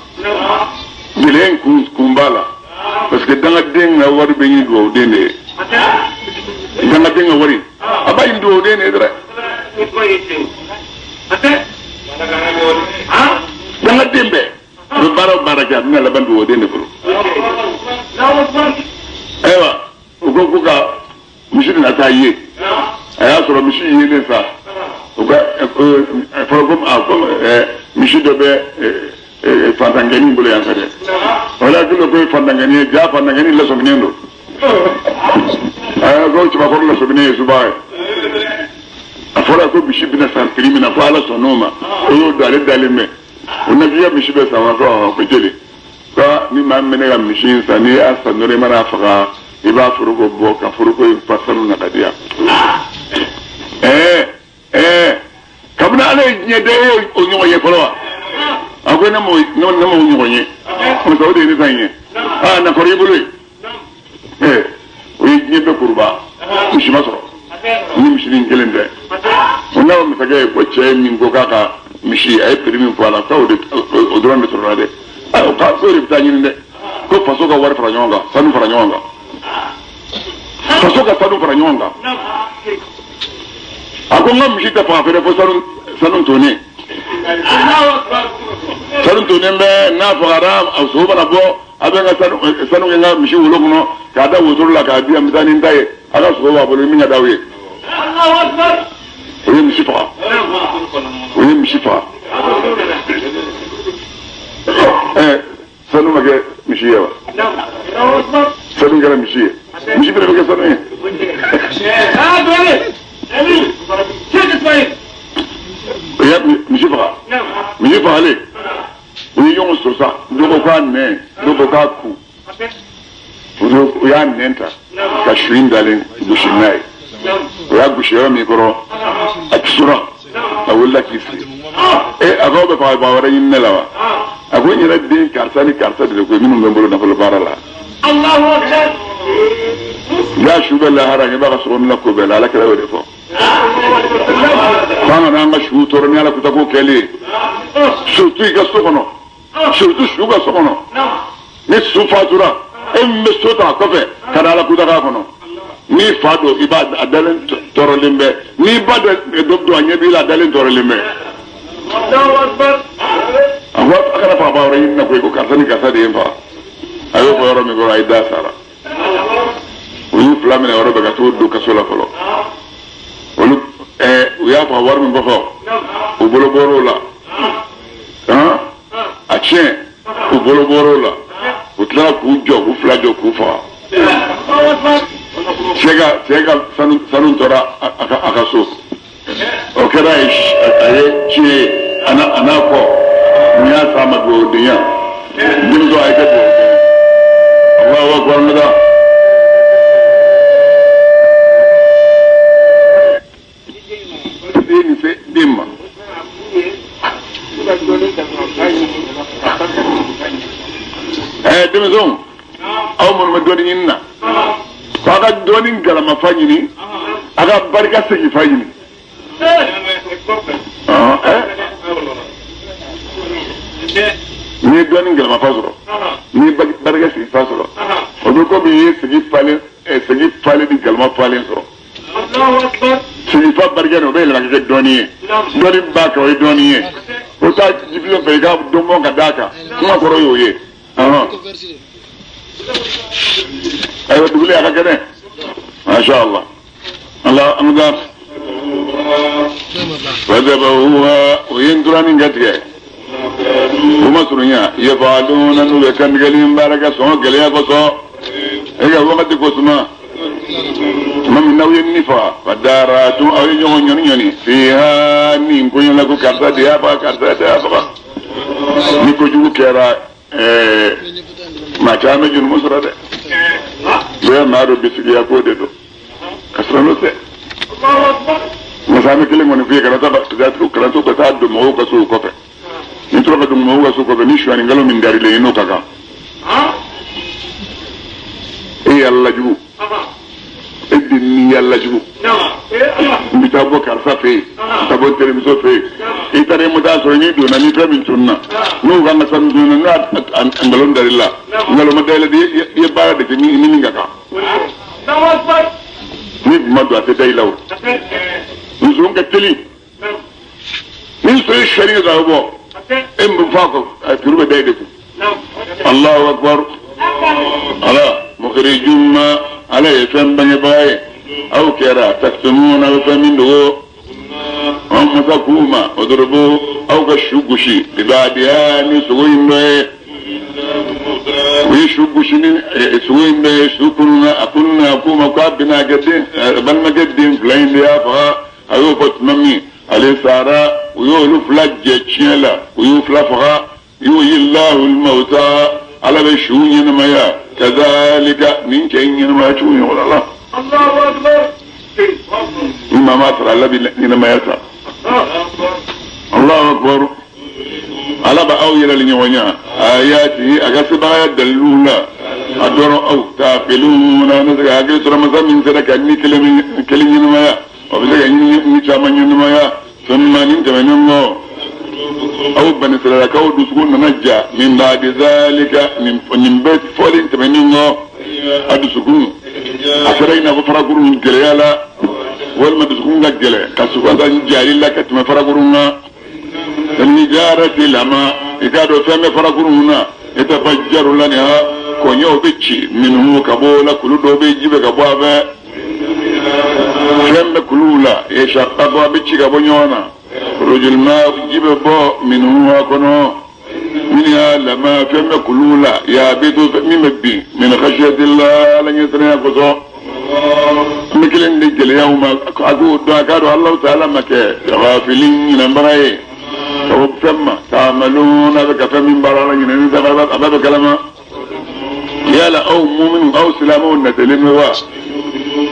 gɛlɛya in kun b'a la parce que dangaden ka wari bɛ ɲini dugawuden de ye dangaden ka wari a b'a ɲini dugawuden de ye dɛrɛ dangaden bɛɛ a bɛ baara o baara kɛ a bɛna laban dugawuden de bolo ayiwa u ko ko ka misi na taa ye a y'a sɔrɔ misi yelen sa u ka fɔlɔ ko misi dɔ bɛ fantangɛni bolo yan fɛ dɛ o la kilo ko ye fantangɛni ye jaa fantangɛni lasɔminen don ko cɛbakɔrɔ lasɔminen ye suba ye a fɔra ko misi bɛna san prix min na ko ala sɔn n'o ma o y'o don ale dalen bɛ o na k'i ka misi bɛ san wa ko jeli ko ni maa min bɛ ne ka misi in san n'i y'a san dɔrɔn i mana faga i b'a foroko bɔ ka foroko in fa sanu na ka di yan kabini ala ye diɲɛ de e o ɲɔgɔn ye fɔlɔ wa a ko ne m'o ɲɔgɔn ye o de ye ne ta in ye na kɔrɔ i bolo ye o ye diɲɛ bɛɛ kuruba misi ma sɔrɔ ni misinin kelen tɛ o n'a masakɛ ye ko cɛ min ko k'a ka misi a ye prix min fɔ a la k'o dɔrɔn de sɔrɔ la dɛ o k'o de bɛ taa ɲini dɛ ko faso ka wari fara ɲɔgɔn kan sanu fara ɲɔgɔn kan faso ka sanu fara ɲɔgɔn kan a ko n ka misi tɛ faga fɛnɛ fo sanu tonnen sanu tonnen bɛ n'a fagara a sogo mana bɔ a bɛ n ka sanu kɛ n ka misi wolo kɔnɔ k'a da wotoro la k'a di yan n bɛ taa ni n ta ye a ka sogo b'a bolo min ka d'aw ye o ye misi faga o ye misi faga sanu ma kɛ misi ye wa sanu kɛra misi ye misi fɛnɛ bɛ kɛ sanu ye misi fagalen o ye ɲɔgɔn sɔrɔ sa dɔ ko k'a nɛn dɔ ko k'a ku o y'a nɛn ta ka su in dalen gosi n'a ye o y'a gosi yɔrɔ min kɔrɔ a tisora a wulila k'i sigi a k'aw bɛ faga baa wɛrɛ ɲini ne la wa a ko n yɛrɛ den karisa ni karisa de ko minnu bɛ n bolo nafolo baara la y'a su bɛ lahara i b'a ka sogo mina ko bɛɛ la ala kɛra y'o de fɔ k'an kana an ka su tɔɔrɔ ni ala kuta ko kɛlen surtout i ka so kɔnɔ surtout su ka so kɔnɔ ni su fatura e min bɛ so ta kɔfɛ ka na ala kuta k'a kɔnɔ n'i fa don i b'a a dalen tɔɔrɔlen bɛ n'i ba dɔ don a ɲɛ b'i la a dalen tɔɔrɔlen bɛ a ko a kana faaba yɔrɔ ɲini na koyi ko karisa ni karisa de ye n faga a y'o fɔ yɔrɔ min kɔrɔ a ye da sara u y'u fila minɛ yɔrɔ bɛɛ ka t'o don kaso la fɔlɔ olu u y'a fɔ wari min kɔfɛ u bolo bɔr'o la a tiɲɛ u bolo bɔr'o la u tilala k'u jɔ k'u fila jɔ k'u faga cɛ ka sanu tora a ka so o kɛra a ye tiɲɛ ye a n'a kɔ mun y'a s'a ma dugawudenya denmuso a ye kɛ dugawuden Allahu akbar n bɛ taa den ma denmisɛnw aw minnu bɛ dɔɔnin ɲini na k'aw ka dɔɔnin galamafa ɲini a ka barika seginfa ɲini n'i ye dɔɔnin galamafa sɔrɔ n'i ye barika seginfa sɔrɔ o bɛ komi i ye segi falen ni galama falen sɔrɔ seginfa barika nin o bɛ yɛlɛma kɛ dɔɔnin ye dɔɔnin b'a kan o ye dɔɔnin ye o t'a jifilen fɛ i ka donbɔn ka d'a kan kuma kɔrɔ y'o ye ayiwa duguli a ka kɛnɛ masha Allah ala an ka wadabahuha o ye nturanin kɛ tigɛ o ma surunya yafaluna n'u bɛ kantigɛli baara kɛ sɔngɔ gɛlɛya kosɔn e ka wagati ko suma tuma min n'aw ye nin faga fadaratu aw ye ɲɔgɔn ɲɔni ɲɔni fiha nin ko ɲɛna ko karisa de y'a faga karisa de y'a faga ni kojugu kɛra maa caman bɛ jurumu sɔrɔ dɛ bɛɛ maa dɔ bisigiya k'o de don ka sɔrɔ n'o tɛ masaami kelen kɔni f'i ye kana to ka taa don mɔgɔw ka sow kɔfɛ ni tora ka don mɔgɔw ka sow kɔfɛ ni suɲɛni nkalon min darilen ye n'o ka kan yalla jugu edini yalla jugu bitabo karsa fe tabo telemiso fe itare muda so ni do na ni fe min tunna no ga na san duna na angalon darilla ngalo madela di bara de ni ngaka ni madu ate dai law ni so nga teli ni so sharia da bo em bu fako turbe dai de Allahu akbar ala mukhrijum ala yafam bani baye aw kera taktumuna wa faminhu am takuma udrubu aw gashugushi libadiya ni suwinde ويشوفوا سوين يشوفون أكلنا أكوما كابنا جدين بنا جدين فلين ليافها أيوبت ممي عليه سارة ويولو فلاج تشيلا ويوفلا فها يوهي الله الموتى على بشوين مايا كذلك من كين ما يشوين ولا الله الله أكبر إما ما ترى الله بنا ما يترى الله أكبر على بأويل لنيوانيا آياته أغسبها يدلونا أدورو أو تافلون نزل أغسر رمضان من سرك أني كلمين مايا وبسك أني نشامن مايا ثم نمت من الله أو بنسل لك أو دسكون نجا من بعد ذلك من بيت فولين تمن الله أدسكون أسرين ففرقون جليالا والما دسكون جليا كسوكا جاري لك تمفرقون النجارة لما إذا فهم فرقنا يتفجر لنا كونيو بيتشي منه كبولا كل دو بيجي بكبوابا فهم كلولا يشقق بيتشي كبونيونا رجل ما يجيب بو منه كنو منها لما فهم كلولا يا بيتو ممبي من خشية الله لن يسرنا كسو مكلين نجل يوم أقول دعاكارو الله تعالى مكي غافلين نمبرأي أو فما تعملون بك فمن برانا ينين سبب أباب كلمة يالا أو مؤمن أو سلامون نتلموا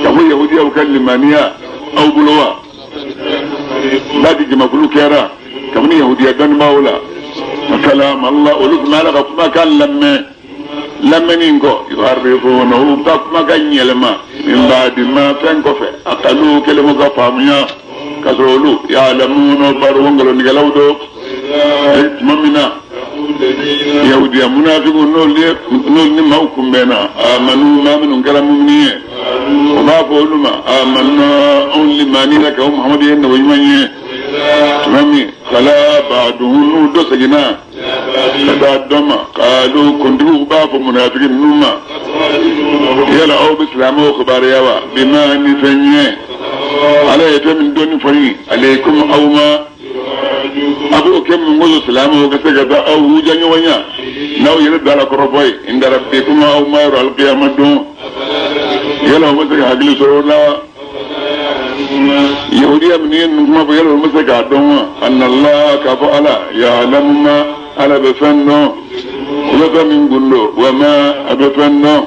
كمو يهودية أو كلمانية أو بلوا لا تجي مقلو كيرا كمو يهودية دان مولا كلام الله أولوك مالك فما كان لما نينكو يعرفونه فما كان يلما من بعد ما فنكو أقلوا كلمة فامية كسرولو يعلمون بارونغلو نيغلاودو ممنا يهودي منافقون نول نماوكم بينا آمنوا ما منهم كلامهم وما فولوا ما آمنا أولي ماني لك محمد ين ويماني مامي خلا بعدهم نودو سجنا كذا دما قالوا كنتوا بافو منافقين نوما يلا أو بسلام وخبار يوا بما نفنيه على يتم دون فري عليكم أو ما أبو كم من سلامه وكسجد أو وجاني ونيا ناو يرد على كربوي إن ربكم أو ما يرى القيامة دون يلا هو مسك هجلي سرونا يهوديا منين ما بيلا مسك عدوما أن الله كفأل يعلم ما على بفنه وبفن قلو وما أبفنه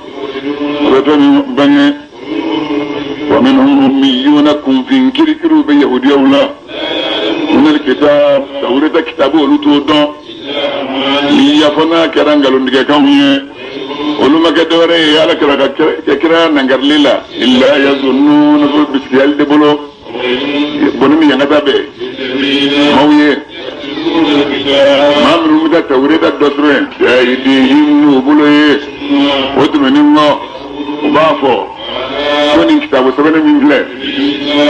وبفن بني ومنهم أميون كن في كركروا بيهوديا ولا من الكتاب توريت كتابه لتودون ليفنا كرانغالون ديكاويه ولما كدوري على كرا نانغار ليلا الا يظنون بالبسيال دبلو بنمي ينغتابه مويه ما من مدى توريت الدوسرين سيديهم نوبلوه ودمن الله وبافو كوني كتابه سبنا من فلان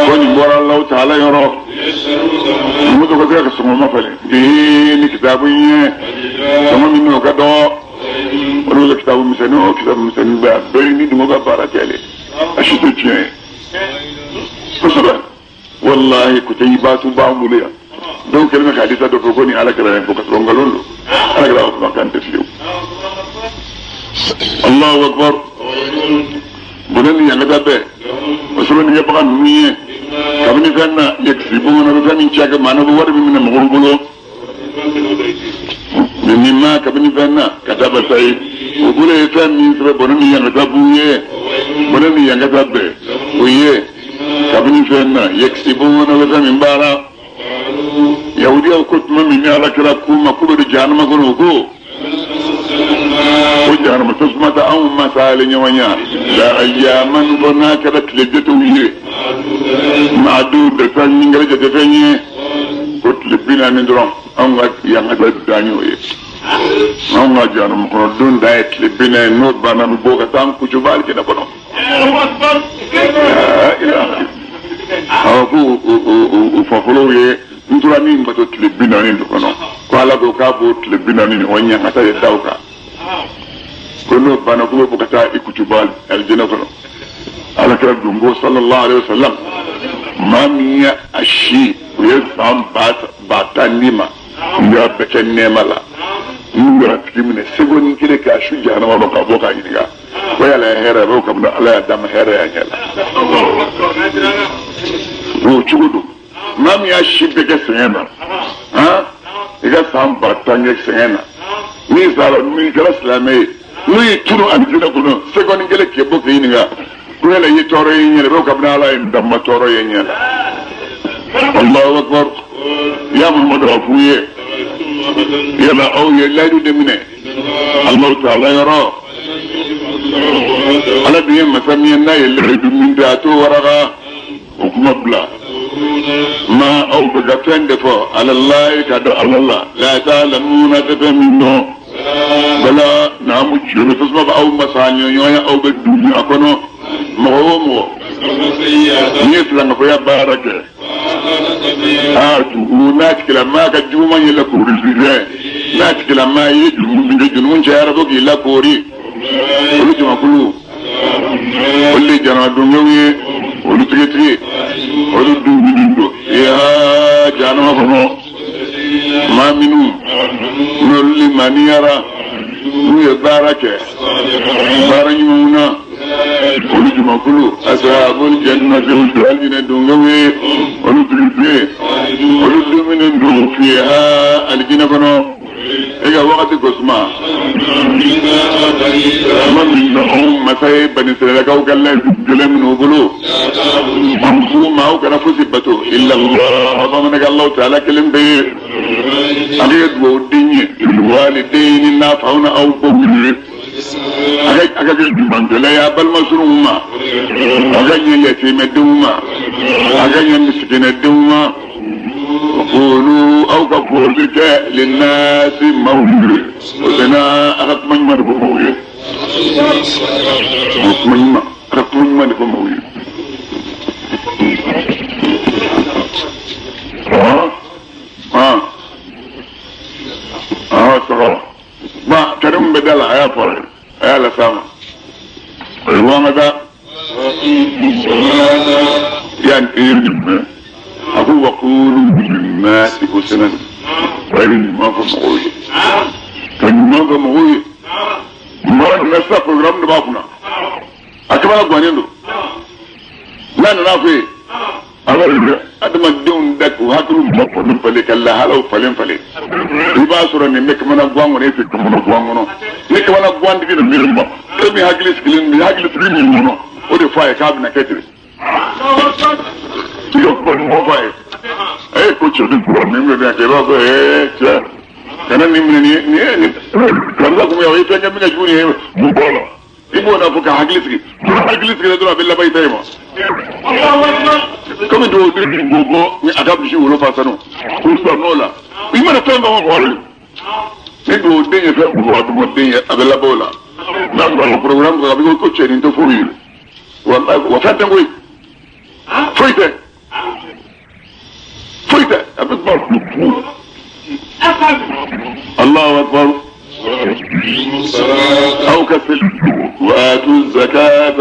كوني مورا الله تعالى يرى مدو كذلك سمو مفلي ديني كتابه سمو منه كدو ولو كتابه مسنو كتابه مسنو بأبريني دموغا باراتيالي أشتو تشين كسبا والله كتيباتو باعموليا دون كلمة حديثة دو فوقوني على كرا ينفوكس رونغالولو على كرا أصلا كان تسليو الله أكبر بنني ينغتابه وسلوني يبغى نميه kabini fenna yaksibuna be fenni chaga manabu wadi min mugurgulo minima kabini fenna kataba sai ubule fenni sebe bonani yanga tabuye bonani yanga tabbe uye kabini fenna yaksibuna be fenni bara yahudi ko tuma min ala kira kuma kube jahannama ko وجهنا متصمت أو مسال نيوانيا لا أياما بنا كرت لجتويه معدود دفن نجرج دفنيه قلت لبنا ندرم أمك يا مدد دانيويه أمك جانا مكردون دايت لبنا نور بنا ببوغة تام كجبال كنا بنو أكو فخلوه نتورا مين بتو تلبنا ندرم قال بوكابو تلبنا نيوانيا متى يداوكا كنو بنا ببوغة تام كجبال الجنة بنو على كلام جمهور صلى الله عليه وسلم ما مية الشيء ويزعم باتانيما يا بكنيما لا نورا كلمة سيقولين كده كأشو جهنم وبقى بوكا ينيغا ويا لا هيرا بوكا من الله دم هيرا ينيلا وشغلو ما مية الشيء بكسينا ها إذا سام باتانيما سينا ميزال ميزال سلامي نوي تونو أبينا كنو سيقولين كده كيبوكا ينيغا ولا يتوري ينيلا بوكا من الله دم توري ينيلا الله أكبر يا محمد رفويه يلا أو يلا يدمنه الله تعالى يرى على بيهم مسمي الناي اللي من داتو ورغا وكما بلا ما أو بقفين دفو على الله كدر على الله لا تعلمون تفهمونه بلا نعمل شنو تسمى أو مسانيو يويا أو بالدنيا أكونو مغومو يسلم فيا باركه ناتك لما كجوما يلا كوري ناتك لما يجنون شاربو يلا كوري كل جمع كله كل جنا دنيوي كل تري كل دنيو يا جانا فنو ما منو نقول من يرى ويبارك بارنيونا كل جمع كله أصحاب الجنة الجنة دنيوي كل تري كل دنيو فيها الجنة فنو إذا وقت قسمة منهم مساي بني سلك أو كلا جلهم نقولو مفهوم أو كنا فسبته إلا الله فمن الله تعالى كلم به أجد وديني الوالدين نافعون أو بقول أجد بنجلا يا بل مسروما أجد يتيم الدوما أجد مسكين الدوما وقولوا أو كفور بك للناس مولد وزنا أخذ من مربوطه أخذ من مربوطه صغير ما كرم بدل يا فرق يا لسامة الوام ذا يعني إيه أقول وقولوا للناس حسنا غير ما فمعوه فما فمعوه ما نسا program نباقنا أكبر أقوانين له لا ننافي أدما دون دك وهكذا مفهوم فلك الله هلو فلين فلين يباسر أن نك من أقوان ونيسك من أقوان ونو نك من أقوان دي نميرما كمي هاجلس كلين هاجلس ريمي منو ودي فاي كابنا كتري يقبل موبايل ايه كوتش الدكتور نمر ده كده ايه كان نمر كان لكم يا ويفا كان مجبوني موبايل يبون ابوك هاجلسكي هاجلسكي ده بالله بايتايما كم دو غوغو ني اداب شي ولو فاسانو كوستانولا يما تانغا موبايل نيغو دين في وقت مودين ابلا بولا نعمل البروجرام ده بيقول كوتش انت فويل والله وفاتنغوي فويته فويته أبدا الله أكبر أو كفل وآتوا الزكاة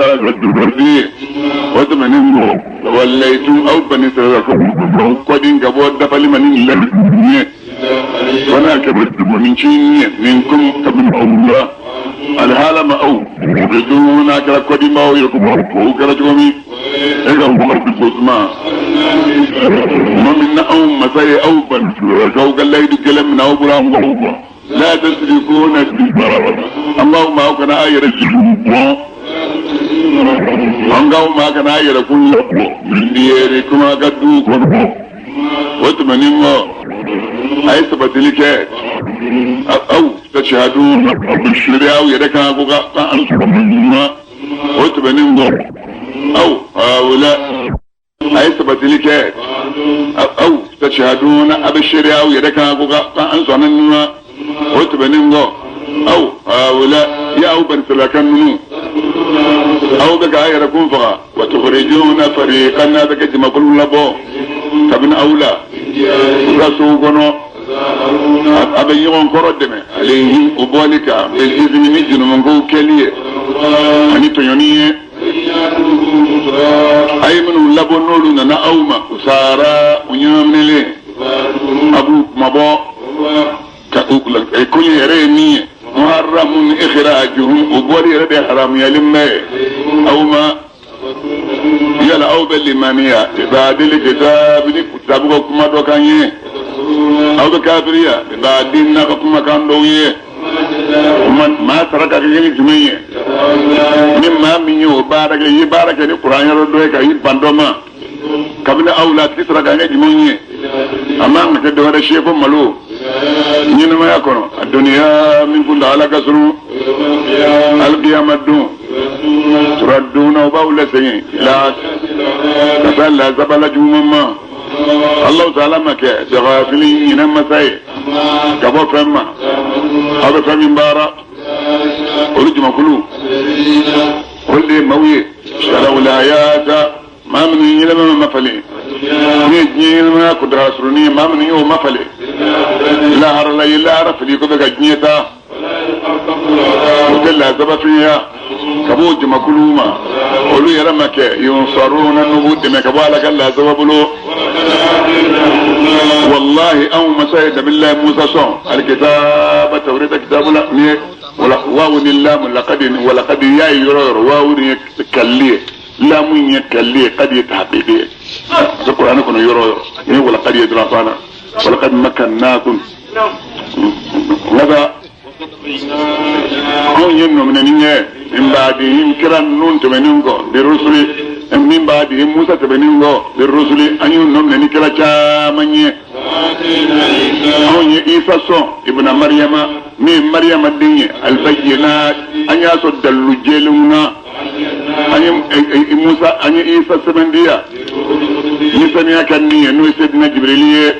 وتمنوا وليتوا أو بني سرقوا قدين كبوا دفل من الله وانا كبرت من شيء منكم كمن الله الحالة ما أو بدون أكل قديم ما هو يكون هو كرجومي إذا هو بقسمة ما من أو مساي أو بن شو قال لا يدخل من أو برام غلوبا لا تسرقون بالبرامج اللهم ما كان أي رجل اللهم ما كان أي رجل من دياركم أقدو كنوا وتمنوا أي سبتلك أو تشهدون أو يدك أبوك أنصرنا وتبنين أو هؤلاء أي سبتلك أو تشهدون أبشر أو يدك أبوك أنصرنا وتبنين أو هؤلاء يا أو بنسلكن أو بك أيركم فغا وتخرجون فريقا بك جمع كل لبو كابن أولى رسوقنا أبيون كردنا عليهم أبوالك بالإذن نجن من قو كليه أني تيونيه أي من لبو نولنا نأوما وسارا ونيامن ليه أبو مبو كون يريني محرم إخراجهم أبوالي ردي حرام يلمي أو ما يلا أو باللمانية بعد الكتاب كتابكم ما دوكانيه أو بكافرية بعدين كم كان دويه ما ترك كذي جميع مما منيو بارك يبارك القرآن يردوه كأي بندوما قبل أولاد كسر كأي جميع أمام كدوار الشيف ملو ينما يكون الدنيا من كل على كسر القيامة دون تردون وباول سين لا تبلا زبلا جمما الله تعالى مك جغافلين مساي كبو فما هذا فمن بارا ورجم كلو كل موي شلو الآيات ما من يلما مفلي نيجي ما قدر أسرني ما من يوم مفلي لا هر لا يلا عرف لي كذا جنيتا وكل زب فيها كبوج مكلوما ولو يرمك ينصرون النبوت ما كبالك الله زبلو والله أو مسايد بالله موسى صون الكتاب توريد كتاب لا ولا واو لله ولقد يا يرور واو كليه لا من يكليه قد يتحقق القرآن كنا يرور ولقد يدرسنا ولقد مكناكم هذا هو ينو من النية من بعدهم كران نون تبنينغو بالرسل من بعدهم موسى تبنينغو بالرسل أن ينو من النية كامنية هو يئيسا صون ابن مريم من مريم الدنيا البينات أن يصد اللجلون أن موسى أن يئيسا سبندية نسميها كنية نو سيدنا جبريلية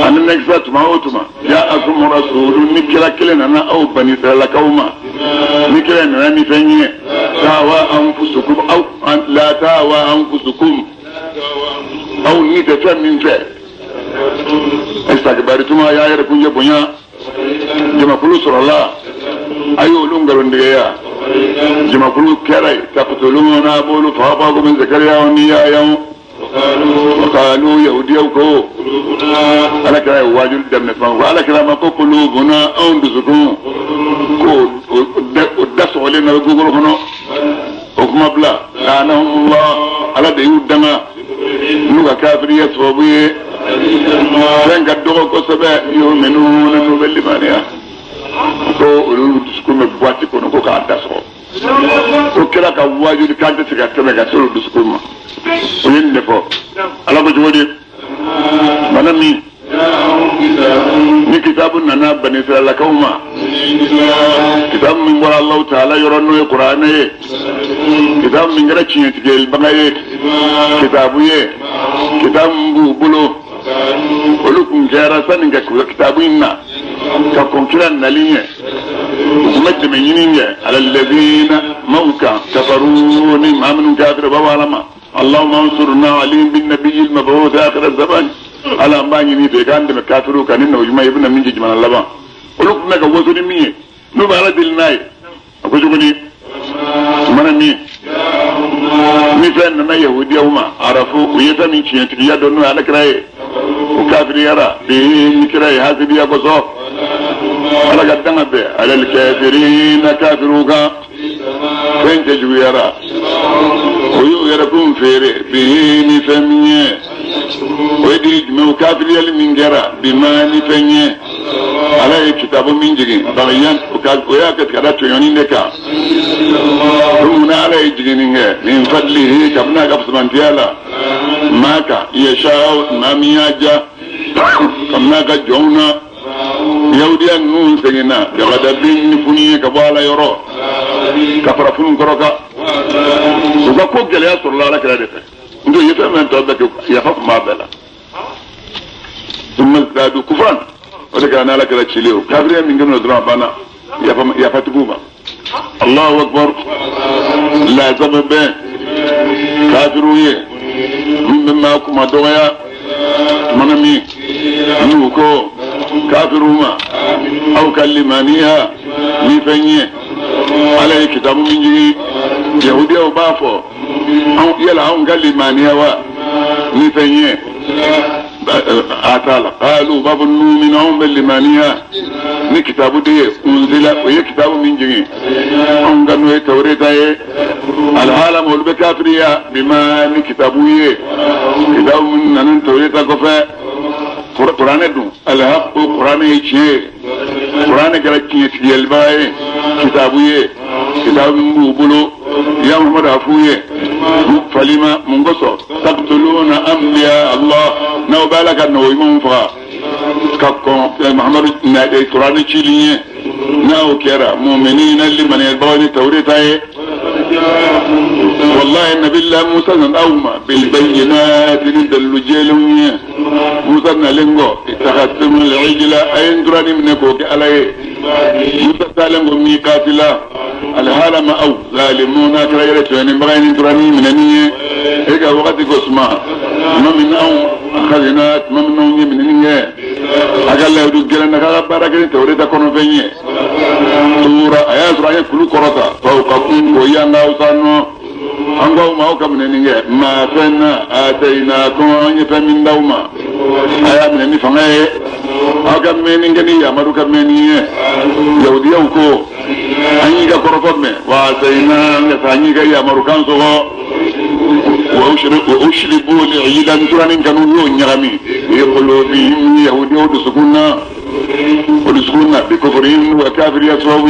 أن نكسات موتما جاءكم رسول نكلا كلنا أنا أو بني سلكوما نكلا نراني فنيه تاوى أنفسكم أو لا تاوى أنفسكم أو نتفهم من فعل استكبرتما يا يركون يبنيا جمع كل سر الله أيو لونغرون ديا جمع كل كراي تقتلون أبولو فاباكم من زكريا ونيا يوم وقالوا يهوديوكو أنا كراي واجل دم نفهم وعلى كلام قلوبنا أنبسكم كو ودسوا لنا وقولوا هنا حكم بلا لعنهم الله على ديود دما نوغا كافر يسوبيه فين قدوغو كسبه يؤمنون باللمانيا ko olu dusukun bɛ buwati kɔnɔ ko k'a da sɔrɔ ko kira ka wajudu k'an tɛ se ka tɛmɛ ka se olu dusukun ma o ye nin de fɔ ala ko cogo di bana min ni kitabu nana bani israɛlakaw ma kitabu min bɔra alahu taala yɔrɔ n'o ye kuranɛ ye kitabu min kɛra tiɲɛtigibaga ye kitabu ye kitabu min b'u bolo olu kun kɛra sanni ka kitabu in na ka kɔnkira nali ye u kun bɛ dɛmɛ ɲini ye alalazina mawka kafaru ni maa minnu kafiri ba b'a la ma allahumma ansurna alayhim bin nabiyil mab'uth akhir az-zaman ala an b'a ɲini fɛ k'an dɛmɛ kafiru kan ni nawjuma ibn min ji jamana laban olu kun bɛ ka waso ni min ye n'u bɛ ala deli n'a ye a ko cogo di mana min ni fɛn nana yahudiyaw ma arafu u ye fɛn min tiɲɛtigiya dɔn n'o ye alakira ye o kafiriyara ni kira ye hasidiya kosɔn ala ka danga bɛɛ alal kafirina kafiru kan fɛn cɛ juguyara o y'o yɛrɛ kun feere ni fɛn min ye o ye diri jumɛn o kafiriyali min kɛra ni fɛn ye ala ye kitabu min jigin bagayan o y'a kɛ tigɛda tɔɲɔni de kan mun ala ye jiginni kɛ min fadlihi kabini a ka fusamantiya la maa kan yasha maa min y'a ja kabini a ka jɔnw na يهوديا نون سينا بغدبين فني كبالا يرو كفر فنون كروكا وكو جليا صلى الله عليه وسلم ندو يفهم توبك يفهم ما بلا ثم زادوا كفرا وذكر انا لك لتشيلو كافرين من جنود ربنا يفتبوما الله اكبر لا سبب كافرويه مما كما دويا منامي نوكو كافروما او كلمانيها نيفنيه على كتاب من جي يهودي او بافو او يلا او كلمانيها وا نيفنيه اتالا قالوا باب منهم باللمانيها ni kitabu de unzila o ye kitabu min jigi on ganu e tawreta ye alhala mol be kafriya bima ni kitabu ye kitabu min nan tawreta ko fa qur'an du alhaq qur'an ye che qur'an gara ki yel baye kitabu ye kitabu mu bulu ya muhammad afuye falima mungoso taqtuluna anbiya allah naw balaka no imam fa كاكو محمد نادي تراني تشيلي ناو كيرا مؤمنين اللي من يبوني توريتاي والله النبي الله موسى ناوما بالبينات ندلو جيلومي موسى نالنغو اتخذتم العجل اين تراني منكو علي موسى سالنغو ميقاتلا الحالة ما او ظالمون كرايرة يعني مغاين تراني منني ايقا وقت قسما ما من او خزينات ما من نوني منني agal la du gelen naka baraka tawre ta kono fenye sura aya sura ya kulu korota fawqakum ko yanga usano ango ma o kamne ninge ma fenna ataina ko anya famin dawma aya mene ni fangaye aga meni ngeni ya maru kameni yahudi ko anyi ga korofot me wa ataina ya tanyi ga ya maru kanso وأشربوا لعيدا تراني كانوا يغني يقولوا بهم يهودي ودسكونا بكفرهم وكافر يسوي